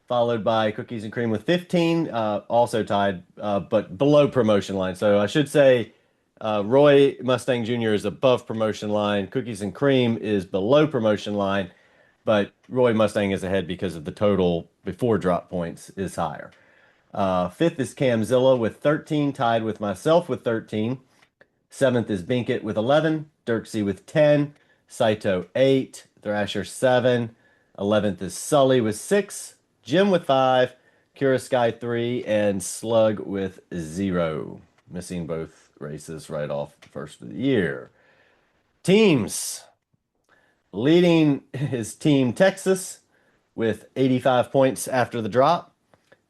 followed by Cookies and Cream with 15, also tied, but below promotion line. So I should say Roy Mustang Jr. is above promotion line. Cookies and Cream is below promotion line, but Roy Mustang is ahead because of the total before drop points is higher. Fifth is Camzilla with 13, tied with myself with 13. Seventh is Binkit with 11, Dirksey with 10, Saito 8, Thrasher 7. 11th is Sully with 6, Jim with 5, Kira Sky 3, and Slug with 0. Missing both races right off the first of the year. Teams. Leading is Team Texas with 85 points after the drop,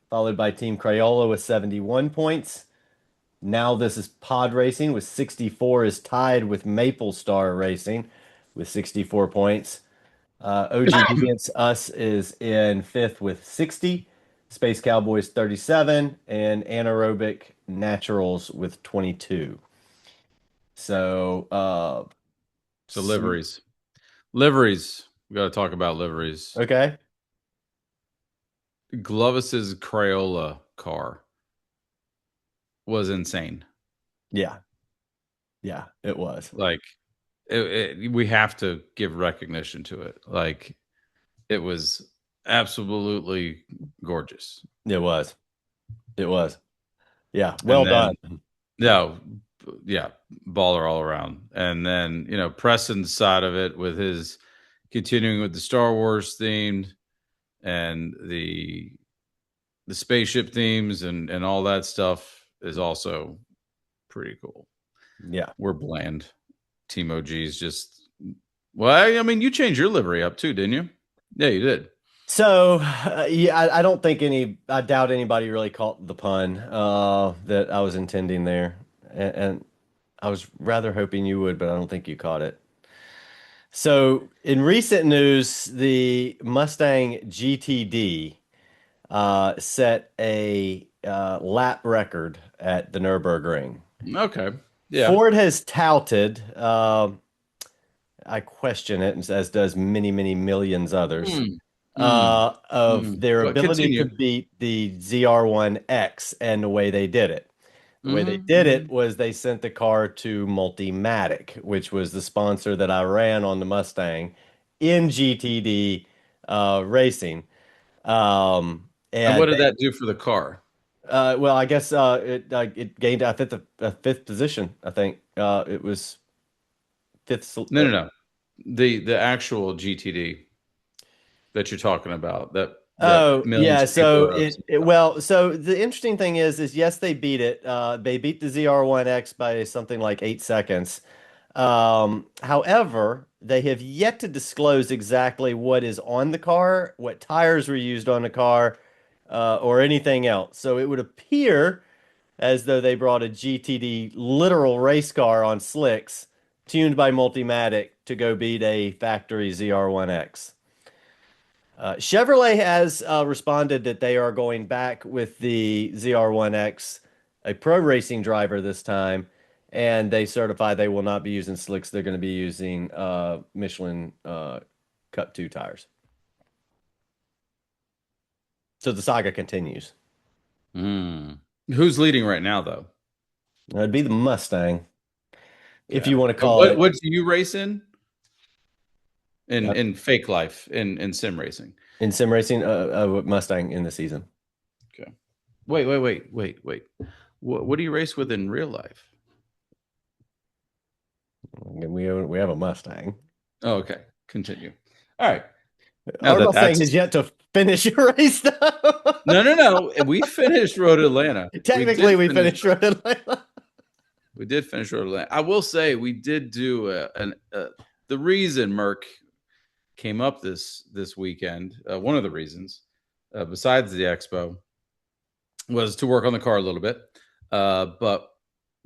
followed by Team Crayola with 71 points. Now this is Pod Racing with 64, is tied with Maple Star Racing with 64 points. OG Deviants Us is in fifth with 60. Space Cowboys 37, and Anaerobic Naturals with 22. So liveries. Liveries. We got to talk about liveries. Okay. Glovis's Crayola car was insane. Yeah. Yeah, it was. Like, we have to give recognition to it. Like, it was absolutely gorgeous. It was. It was. Yeah. Well done. Yeah. Yeah. Baller all around. And then, Preston's side of it with his continuing with the Star Wars themed and the spaceship themes and all that stuff is also pretty cool. Yeah. We're bland. Team OG's just, well, I mean, you changed your livery up too, didn't you? Yeah, you did. So, yeah, I don't think I doubt anybody really caught the pun that I was intending there. And I was rather hoping you would, but I don't think you caught it. So, in recent news, the Mustang GTD set a lap record at the Nürburgring. Okay. Yeah. Ford has touted, I question it, as does many, many millions others, of their ability to beat the ZR1X and the way they did it. The way they did it was they sent the car to Multimatic, which was the sponsor that I ran on the Mustang in GTD racing. And what did that do for the car? Well, I guess it gained a fifth position. I think it was fifth. No. The actual GTD that you're talking about. Oh, yeah. So so the interesting thing is yes, they beat it. They beat the ZR1X by something like 8 seconds. However, they have yet to disclose exactly what is on the car, what tires were used on the car, or anything else. So it would appear as though they brought a GTD literal race car on slicks, tuned by Multimatic to go beat a factory ZR1X. Chevrolet has responded that they are going back with the ZR1X, a pro racing driver this time, and they certify they will not be using slicks. They're going to be using Michelin Cup 2 tires. So the saga continues. Mm. Who's leading right now, though? It'd be the Mustang, if Okay. you want to And call what it. do you race in? In fake life, in sim racing. In sim racing, Mustang in the season. Okay. Wait. What do you race with in real life? We have a Mustang. Oh, okay. Continue. All right. Now Our that Mustang that's has yet to finish a race, though. no. We finished Road Atlanta. Technically, we finished Road Atlanta. We did finish Road Atlanta. I will say we did do the reason Merck came up this weekend. One of the reasons, besides the expo, was to work on the car a little bit. But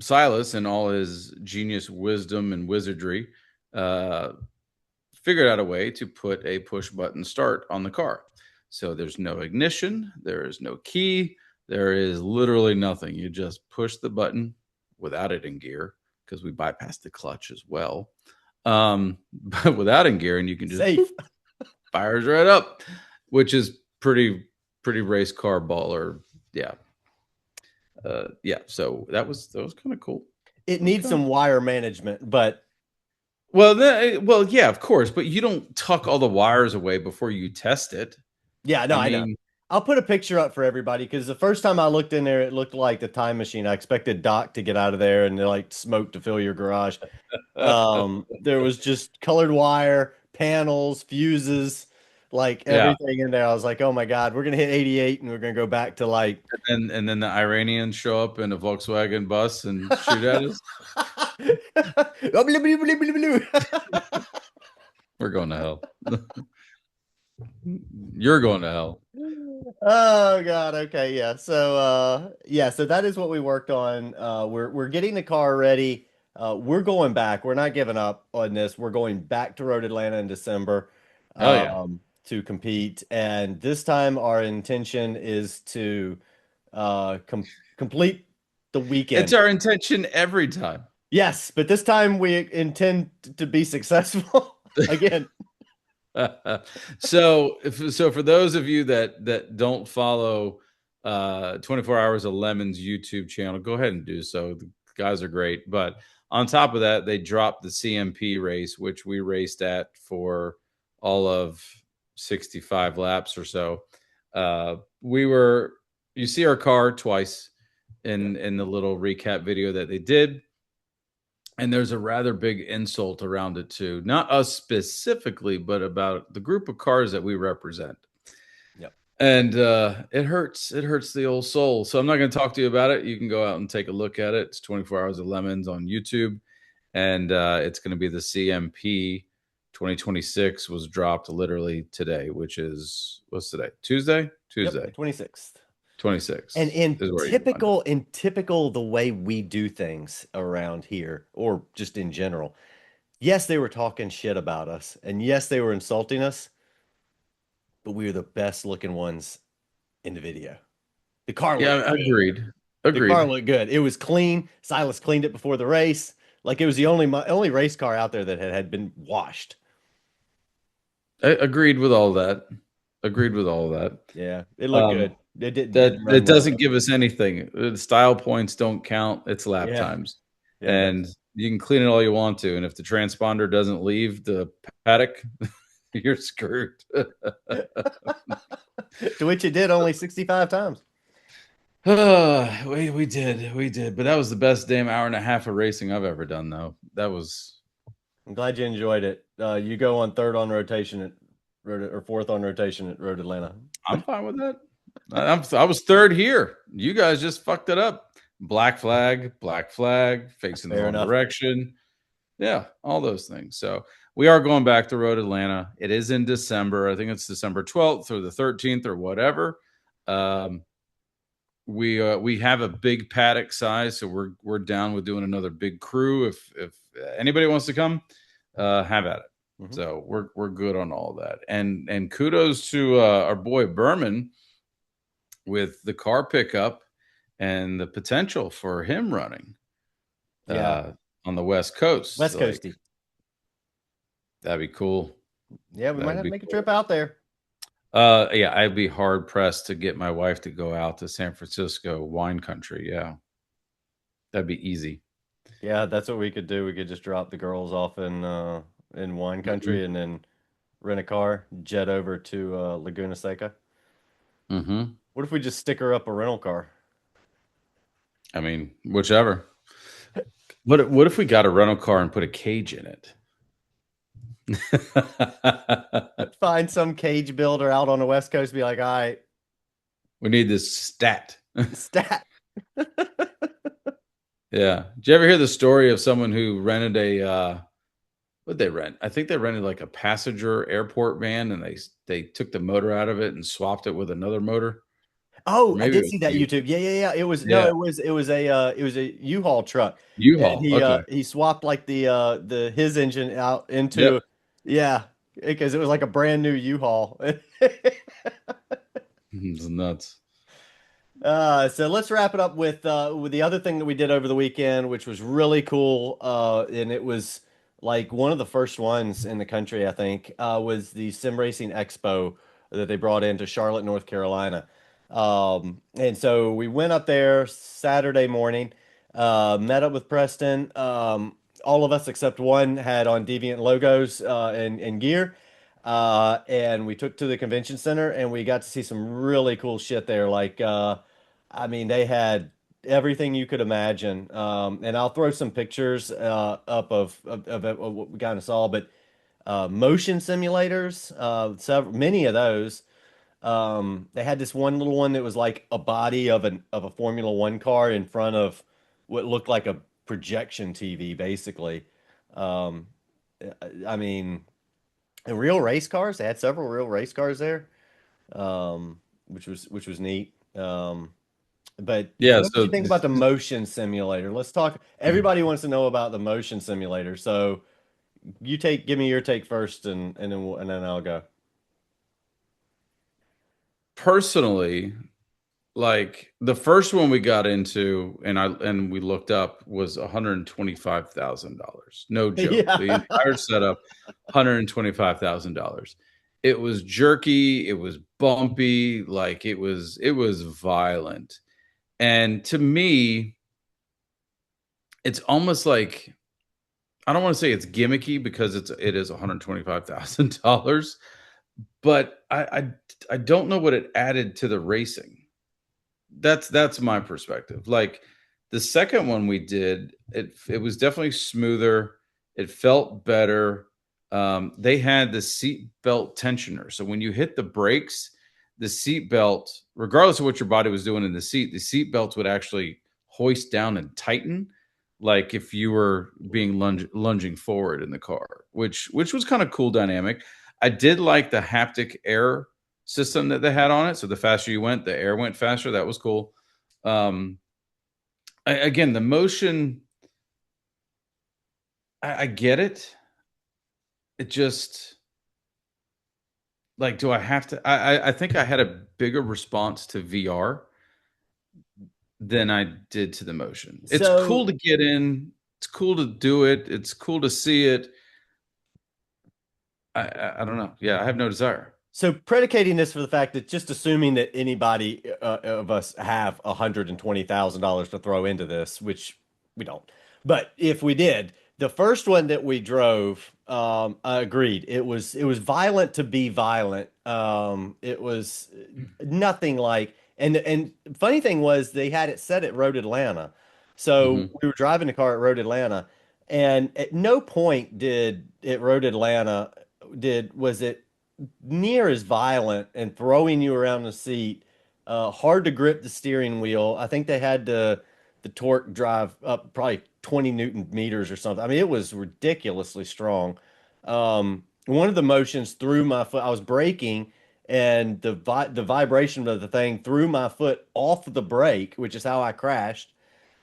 Silas, in all his genius, wisdom, and wizardry, figured out a way to put a push button start on the car. So there's no ignition, there is no key, there is literally nothing. You just push the button without it in gear, because we bypassed the clutch as well. But without in gear, and you can just Safe. fires right up, which is pretty race car baller. Yeah. Yeah. So that was kind of cool. It needs some wire management, but Well, yeah, of course, but you don't tuck all the wires away before you test it. yeah, no, I know. I'll put a picture up for everybody because the first time I looked in there, it looked like the time machine. I expected Doc to get out of there and like smoke to fill your garage. There was just colored wire, panels, fuses, like Yeah, everything in there. I was like, oh my God, we're gonna hit 88 and we're gonna go back to like and then the Iranians show up in a Volkswagen bus and shoot at us. We're going to hell. You're going to hell. Oh God. Okay. Yeah. So yeah, so that is what we worked on. We're getting the car ready. We're going back. We're not giving up on this. We're going back to Road Atlanta in December Oh yeah. to compete. And this time our intention is to complete the It's weekend. our intention every time. Yes, but this time we intend to be successful again. So for those of you that don't follow 24 Hours of Lemons YouTube channel, go ahead and do so. The guys are great. But on top of that, they dropped the CMP race, which we raced at for all of 65 laps or so. You see our car twice in the little recap video that they did. And there's a rather big insult around it too. Not us specifically, but about the group of cars that we represent. Yep. And it hurts. It hurts the old soul. So I'm not going to talk to you about it. You can go out and take a look at it. It's 24 Hours of Lemons on YouTube. And it's going to be the CMP 2026 was dropped literally today, which is what's today? Tuesday? Tuesday. Yep, 26th. 26. And in typical the way we do things around here, or just in general, yes, they were talking shit about us, and yes, they were insulting us, but we were the best looking ones in the video. The car Yeah, looked good. agreed. The car looked good. It was clean. Silas cleaned it before the race. Like it was the only race car out there that had been washed. I agreed with all that. Agreed with all that. Yeah, it looked good. It didn't. That doesn't give us anything. The style points don't count. It's lap times, and you can clean it all you want to. And if the transponder doesn't leave the paddock, you're screwed. To which it did only 65 times. We did, but that was the best damn hour and a half of racing I've ever done. Though that was. I'm glad you enjoyed it. You go on third on rotation at or fourth on rotation at Road Atlanta. I'm fine with that. I was third here. You guys just fucked it up. Black flag, facing the wrong direction. Yeah, all those things. So we are going back to Road Atlanta. It is in December. I think it's December 12th or the 13th or whatever. We have a big paddock size, so we're down with doing another big crew. If anybody wants to come, have at it. Hmm. So we're good on all that. And kudos to our boy Berman with the car pickup and the potential for him running Yeah, on the West Coast. West Like Coasty. that'd be cool. Yeah, we might That'd have to be make a trip cool. out there. Yeah, I'd be hard pressed to get my wife to go out to San Francisco wine country. Yeah, that'd be easy. Yeah, that's what we could do. We could just drop the girls off in wine Hmm. country and then rent a car, jet over to Laguna Seca. Hmm. What if we just stick her up a rental car? I mean, whichever. What if we got a rental car and put a cage in it? Find some cage builder out on the West Coast, be like, all right, We need this stat. stat. Yeah. Did you ever hear the story of someone who rented a what'd they rent? I think they rented like a passenger airport van and they took the motor out of it and swapped it with another motor. Or Oh, I maybe it did was see that you. YouTube. Yeah, yeah, yeah. It was no, Yeah. it was a U-Haul truck. And U-Haul. Okay. he swapped like the his engine out Yep. into yeah, because it was like a brand new U-Haul. It's nuts. So let's wrap it up with the other thing that we did over the weekend, which was really cool. And it was like one of the first ones in the country, I think, was the Sim Racing Expo that they brought into Charlotte, North Carolina. And so we went up there Saturday morning, met up with Preston. All of us except one had on Deviant logos and gear. And we took to the convention center and we got to see some really cool shit there. I mean, they had everything you could imagine. And I'll throw some pictures up of what we kind of saw, but motion simulators, many of those. They had this one little one that was like a body of a Formula One car in front of what looked like a projection TV, basically. Um, I mean, and real race cars. They had several real race cars there, which was neat. But Yeah, what did you so think about the motion simulator? Let's talk. Everybody wants to know about the motion simulator. So give me your take first, and then I'll go. personally, like the first one we got into and we looked up was $125,000. No joke. The Yeah. entire setup, $125,000. It was jerky, it was bumpy, like it was violent. And to me, it's almost like I don't want to say it's gimmicky because it is $125,000, but I don't know what it added to the racing. That's my perspective. Like the second one we did, it was definitely smoother. It felt better. They had the seat belt tensioner, so when you hit the brakes, the seat belt, regardless of what your body was doing in the seat belts would actually hoist down and tighten, like if you were being lunging forward in the car, which was kind of cool dynamic. I did like the haptic air system that they had on it. So the faster you went, the air went faster. That was cool. Um, again, the motion, I get it. It just like, do I have to? I think I had a bigger response to VR than I did to the motion. It's cool So to get in. It's cool to do it. It's cool to see it. I don't know. Yeah, I have no desire. So predicating this for the fact that just assuming that anybody of us have $120,000 to throw into this, which we don't, but if we did, the first one that we drove, I agreed. It was violent to be violent. It was nothing like, and funny thing was they had it set at Road Atlanta, so Hmm. we were driving the car at Road Atlanta, and at no point did at Road Atlanta did was it near as violent and throwing you around the seat. Hard to grip the steering wheel. I think they had the torque drive up probably 20 Newton meters or something. I mean, it was ridiculously strong. One of the motions threw my foot. I was braking, and the vibration of the thing threw my foot off the brake, which is how I crashed.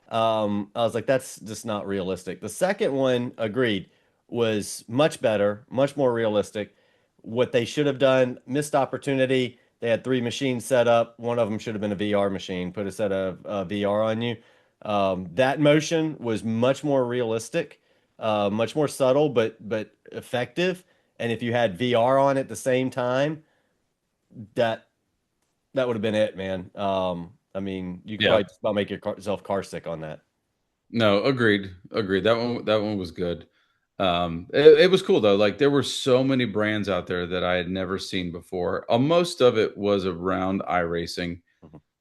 I was like, that's just not realistic. The second one, agreed. was much better, much more realistic. What they should have done, missed opportunity. They had three machines set up. One of them should have been a VR machine, put a set of VR on you. That motion was much more realistic, much more subtle, but effective. And if you had VR on at the same time, that that would have been it, man. I mean, you could Yeah. probably just about make yourself car sick on that. No, agreed. Agreed. That one was good. It was cool though. Like there were so many brands out there that I had never seen before. Most of it was around iRacing.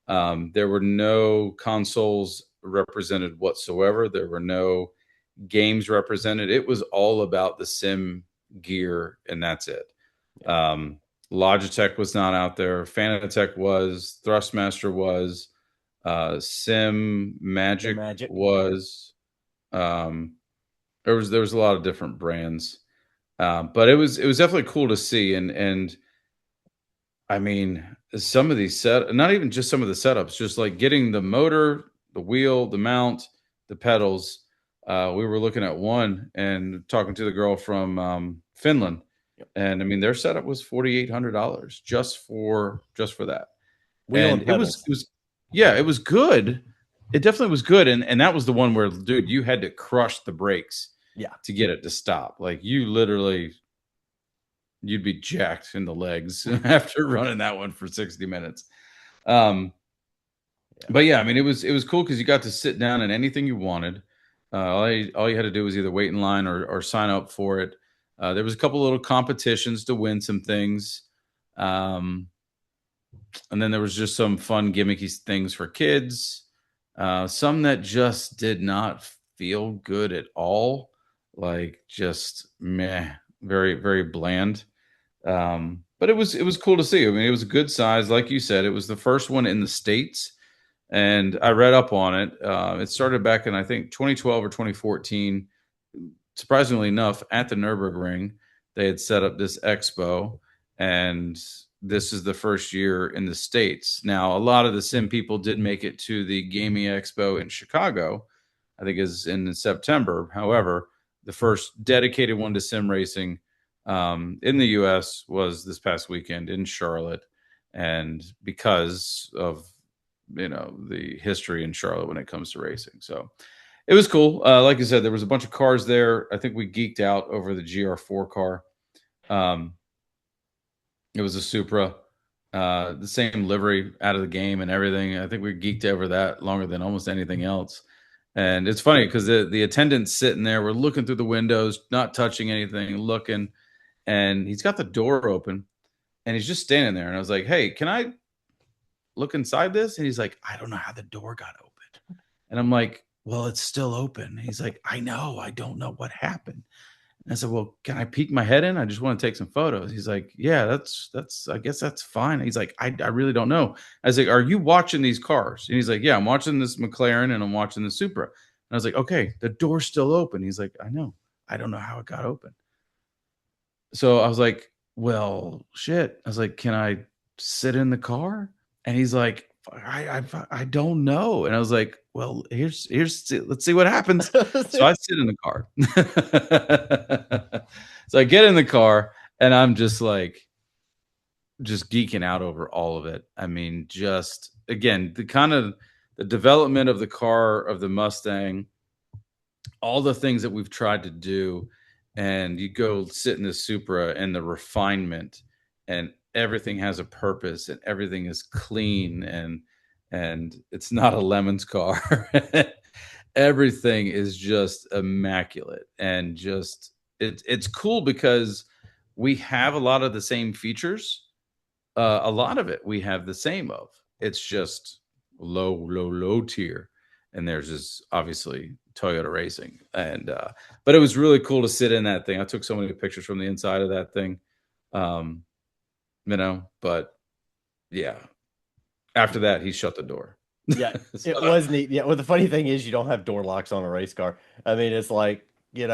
Mhm. There were no consoles represented whatsoever. There were no games represented. It was all about the sim gear, and that's it. Yeah. Logitech was not out there. Fanatec was. Thrustmaster was. Sim The Magic magic. was. Um, there was a lot of different brands, but it was definitely cool to see. And I mean, some of these not even just some of the setups, just like getting the motor, the wheel, the mount, the pedals. We were looking at one and talking to the girl from Finland, Yep. and I mean their setup was $4,800 just for that, Wheel and and pedals. yeah, it was good. It definitely was good, and that was the one where, dude, you had to crush the brakes Yeah. to get it to stop. Like you literally you'd be jacked in the legs after running that one for 60 minutes. Um, Yeah. but yeah, I mean, it was cool because you got to sit down and anything you wanted. All you had to do was either wait in line or sign up for it. There was a couple little competitions to win some things, um, and then there was just some fun gimmicky things for kids. Some that just did not feel good at all, like just meh, very very bland. But it was cool to see. I mean, it was a good size, like you said. It was the first one in the States, and I read up on it. It started back in I think 2012 or 2014. Surprisingly enough, at the Nurburgring, they had set up this expo, and this is the first year in the States. Now, a lot of the sim people did make it to the Gaming Expo in Chicago. I think is in September. However, the first dedicated one to sim racing in the U.S. was this past weekend in Charlotte, and because of the history in Charlotte when it comes to racing, so it was cool. Like I said, there was a bunch of cars there. I think we geeked out over the GR4 car. Um, it was a Supra, the same livery out of the game and everything. I think we geeked over that longer than almost anything else. And it's funny because the attendants sitting there were looking through the windows, not touching anything, looking, and he's got the door open and he's just standing there. And I was like, "Hey, can I look inside this?" And he's like, "I don't know how the door got open." And I'm like, "Well, it's still open." He's like, "I know. I don't know what happened." And I said, "Well, can I peek my head in? I just want to take some photos." He's like, "Yeah, that's I guess that's fine." He's like, I really don't know." I was like, "Are you watching these cars?" And he's like, "Yeah, I'm watching this McLaren and I'm watching the Supra." And I was like, "Okay, the door's still open." He's like, "I know. I don't know how it got open." So I was like, "Well, shit." I was like, "Can I sit in the car?" And he's like, I don't know." And I was like, "Well, let's see what happens." So I sit in the car. So I get in the car and I'm just geeking out over all of it. I mean, just again, the kind of the development of the car, of the Mustang, all the things that we've tried to do, and you go sit in the Supra and the refinement, and everything has a purpose and everything is clean, and it's not a lemons car. Everything is just immaculate, and just it's cool because we have a lot of the same features. A lot of it we have the same of. It's just low, low, low tier. And there's just obviously Toyota Racing. And but it was really cool to sit in that thing. I took so many pictures from the inside of that thing. Um, but yeah. After that, he shut the door. Yeah, it So, was neat. Yeah, well, the funny thing is you don't have door locks on a race car. I mean, it's like, they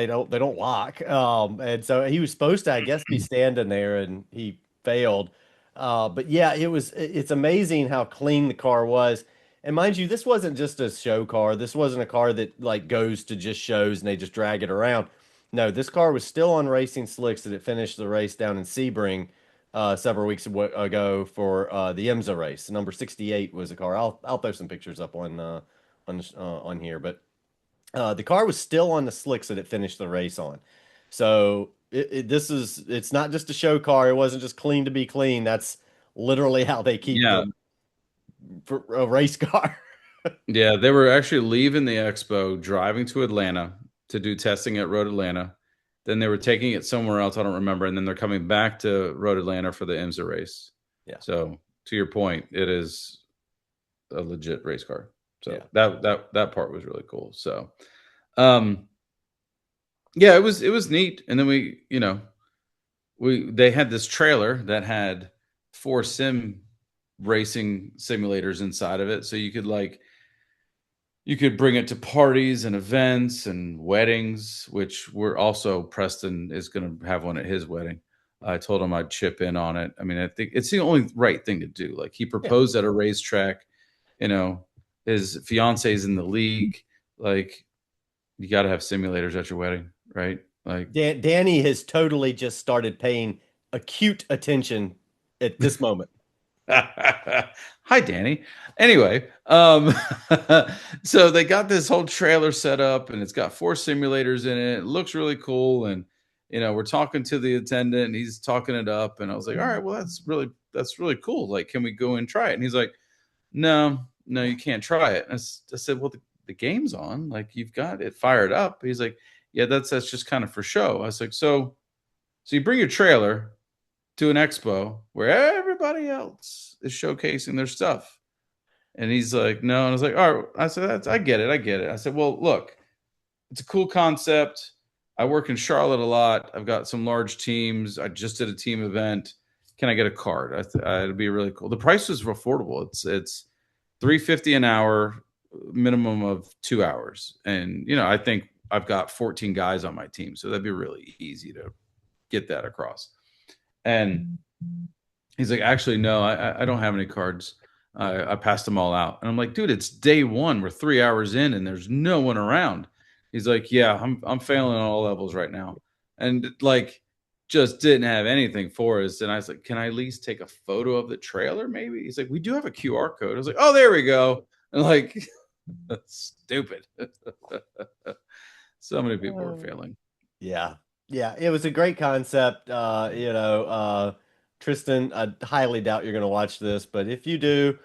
don't lock. And so he was supposed to, I guess, be standing there and he failed. But yeah, it's amazing how clean the car was. And mind you, this wasn't just a show car. This wasn't a car that like goes to just shows and they just drag it around. No, this car was still on racing slicks that it finished the race down in Sebring several weeks ago for the IMSA race. Number 68 was a car. I'll throw some pictures up on here, but the car was still on the slicks that it finished the race on. So it's not just a show car. It wasn't just clean to be clean. That's literally how they keep Yeah. them for a race car. Yeah, they were actually leaving the expo, driving to Atlanta to do testing at Road Atlanta. Then they were taking it somewhere else, I don't remember, and then they're coming back to Road Atlanta for the IMSA race. Yeah. So to your point, it is a legit race car. So Yeah. that part was really cool. So um yeah, it was neat. And then they had this trailer that had 4 sim racing simulators inside of it. So you could bring it to parties and events and weddings, which we're also Preston is going to have one at his wedding. I told him I'd chip in on it. I mean, I think it's the only right thing to do. Like he Yeah. proposed at a racetrack, his fiance's in the league. Like you got to have simulators at your wedding, right? Like Danny has totally just started paying acute attention at this moment. Hi, Danny. Anyway, so they got this whole trailer set up and it's got 4 simulators in it. It looks really cool. And, we're talking to the attendant and he's talking it up. And I was like, all right, well, that's really cool. Like, can we go and try it? And he's like, no, you can't try it. And I said, well, the game's on. Like, you've got it fired up. He's like, yeah, that's just kind of for show. I was like, so you bring your trailer to an expo where everybody else is showcasing their stuff. And he's like, no. And I was like, all right. I said, I get it. I said, well, look, it's a cool concept. I work in Charlotte a lot. I've got some large teams. I just did a team event. Can I get a card? It'd be really cool. The price was affordable. It's $350 an hour, minimum of 2 hours. And, I think I've got 14 guys on my team. So that'd be really easy to get that across. And he's like, actually, no, I don't have any cards. I passed them all out. And I'm like, dude, it's day one. We're 3 hours in and there's no one around. He's like, yeah, I'm failing on all levels right now. And like, just didn't have anything for us. And I was like, can I at least take a photo of the trailer? Maybe. He's like, we do have a QR code. I was like, oh, there we go. And like, that's stupid. So many people were failing. Yeah. Yeah. It was a great concept. Tristan, I highly doubt you're going to watch this, but if you do,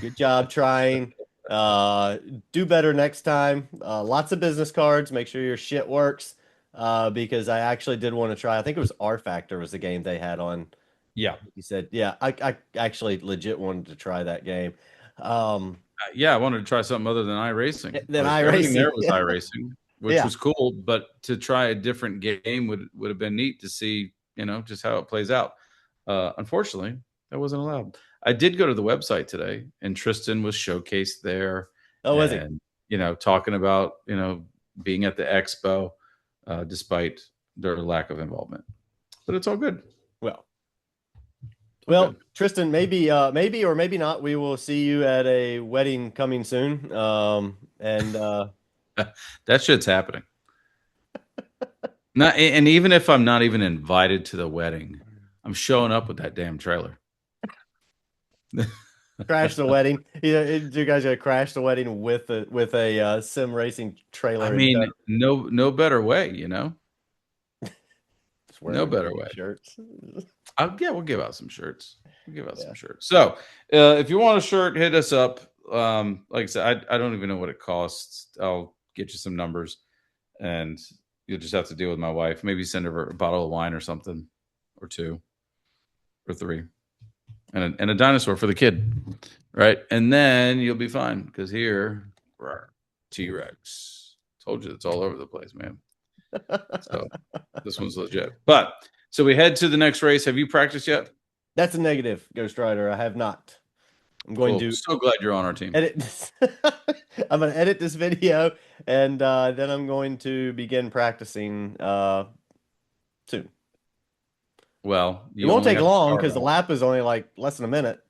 good job trying. Do better next time. Lots of business cards. Make sure your shit works. Because I actually did want to try. I think it was R Factor was the game they had on. Yeah. He said, yeah, I actually legit wanted to try that game. Yeah, I wanted to try something other than iRacing. Than Everything iRacing. there was iRacing, which Yeah. was cool. But to try a different game would have been neat to see, just how it plays out. Unfortunately, that wasn't allowed. I did go to the website today, and Tristan was showcased there. Oh, was he? And talking about being at the expo, despite their lack of involvement. But it's all good. Well, Tristan, maybe or maybe not. We will see you at a wedding coming soon. And that shit's happening. Not, and even if I'm not even invited to the wedding, I'm showing up with that damn trailer. Crash the wedding. You guys gonna crash the wedding with a sim racing trailer? I mean, no better way, No better way. Shirts. Yeah, we'll give out some shirts. Some shirts. So, if you want a shirt, hit us up. Like I said, I don't even know what it costs. I'll get you some numbers, and you'll just have to deal with my wife. Maybe send her a bottle of wine or something, or 2, or 3, and a dinosaur for the kid, right? And then you'll be fine because here, T-Rex. Told you it's all over the place, man. So this one's legit. But so we head to the next race. Have you practiced yet? That's a negative, Ghost Rider. I have not. I'm going to. So glad you're on our team. Edit this. I'm going to edit this video, and then I'm going to begin practicing soon. Well, it won't take long because the lap is only like less than a minute.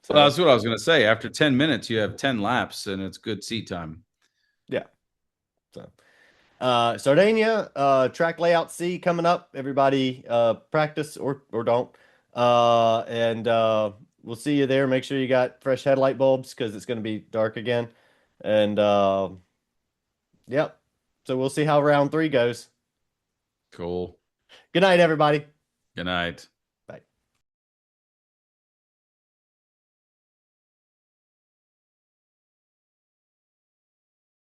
So. Well, that's what I was going to say. After 10 minutes, you have 10 laps, and it's good seat time. Yeah. So, Sardinia, track layout C coming up. Everybody, practice or don't. And we'll see you there. Make sure you got fresh headlight bulbs because it's going to be dark again. And yep. So we'll see how round three goes. Cool. Good night, everybody. Good night.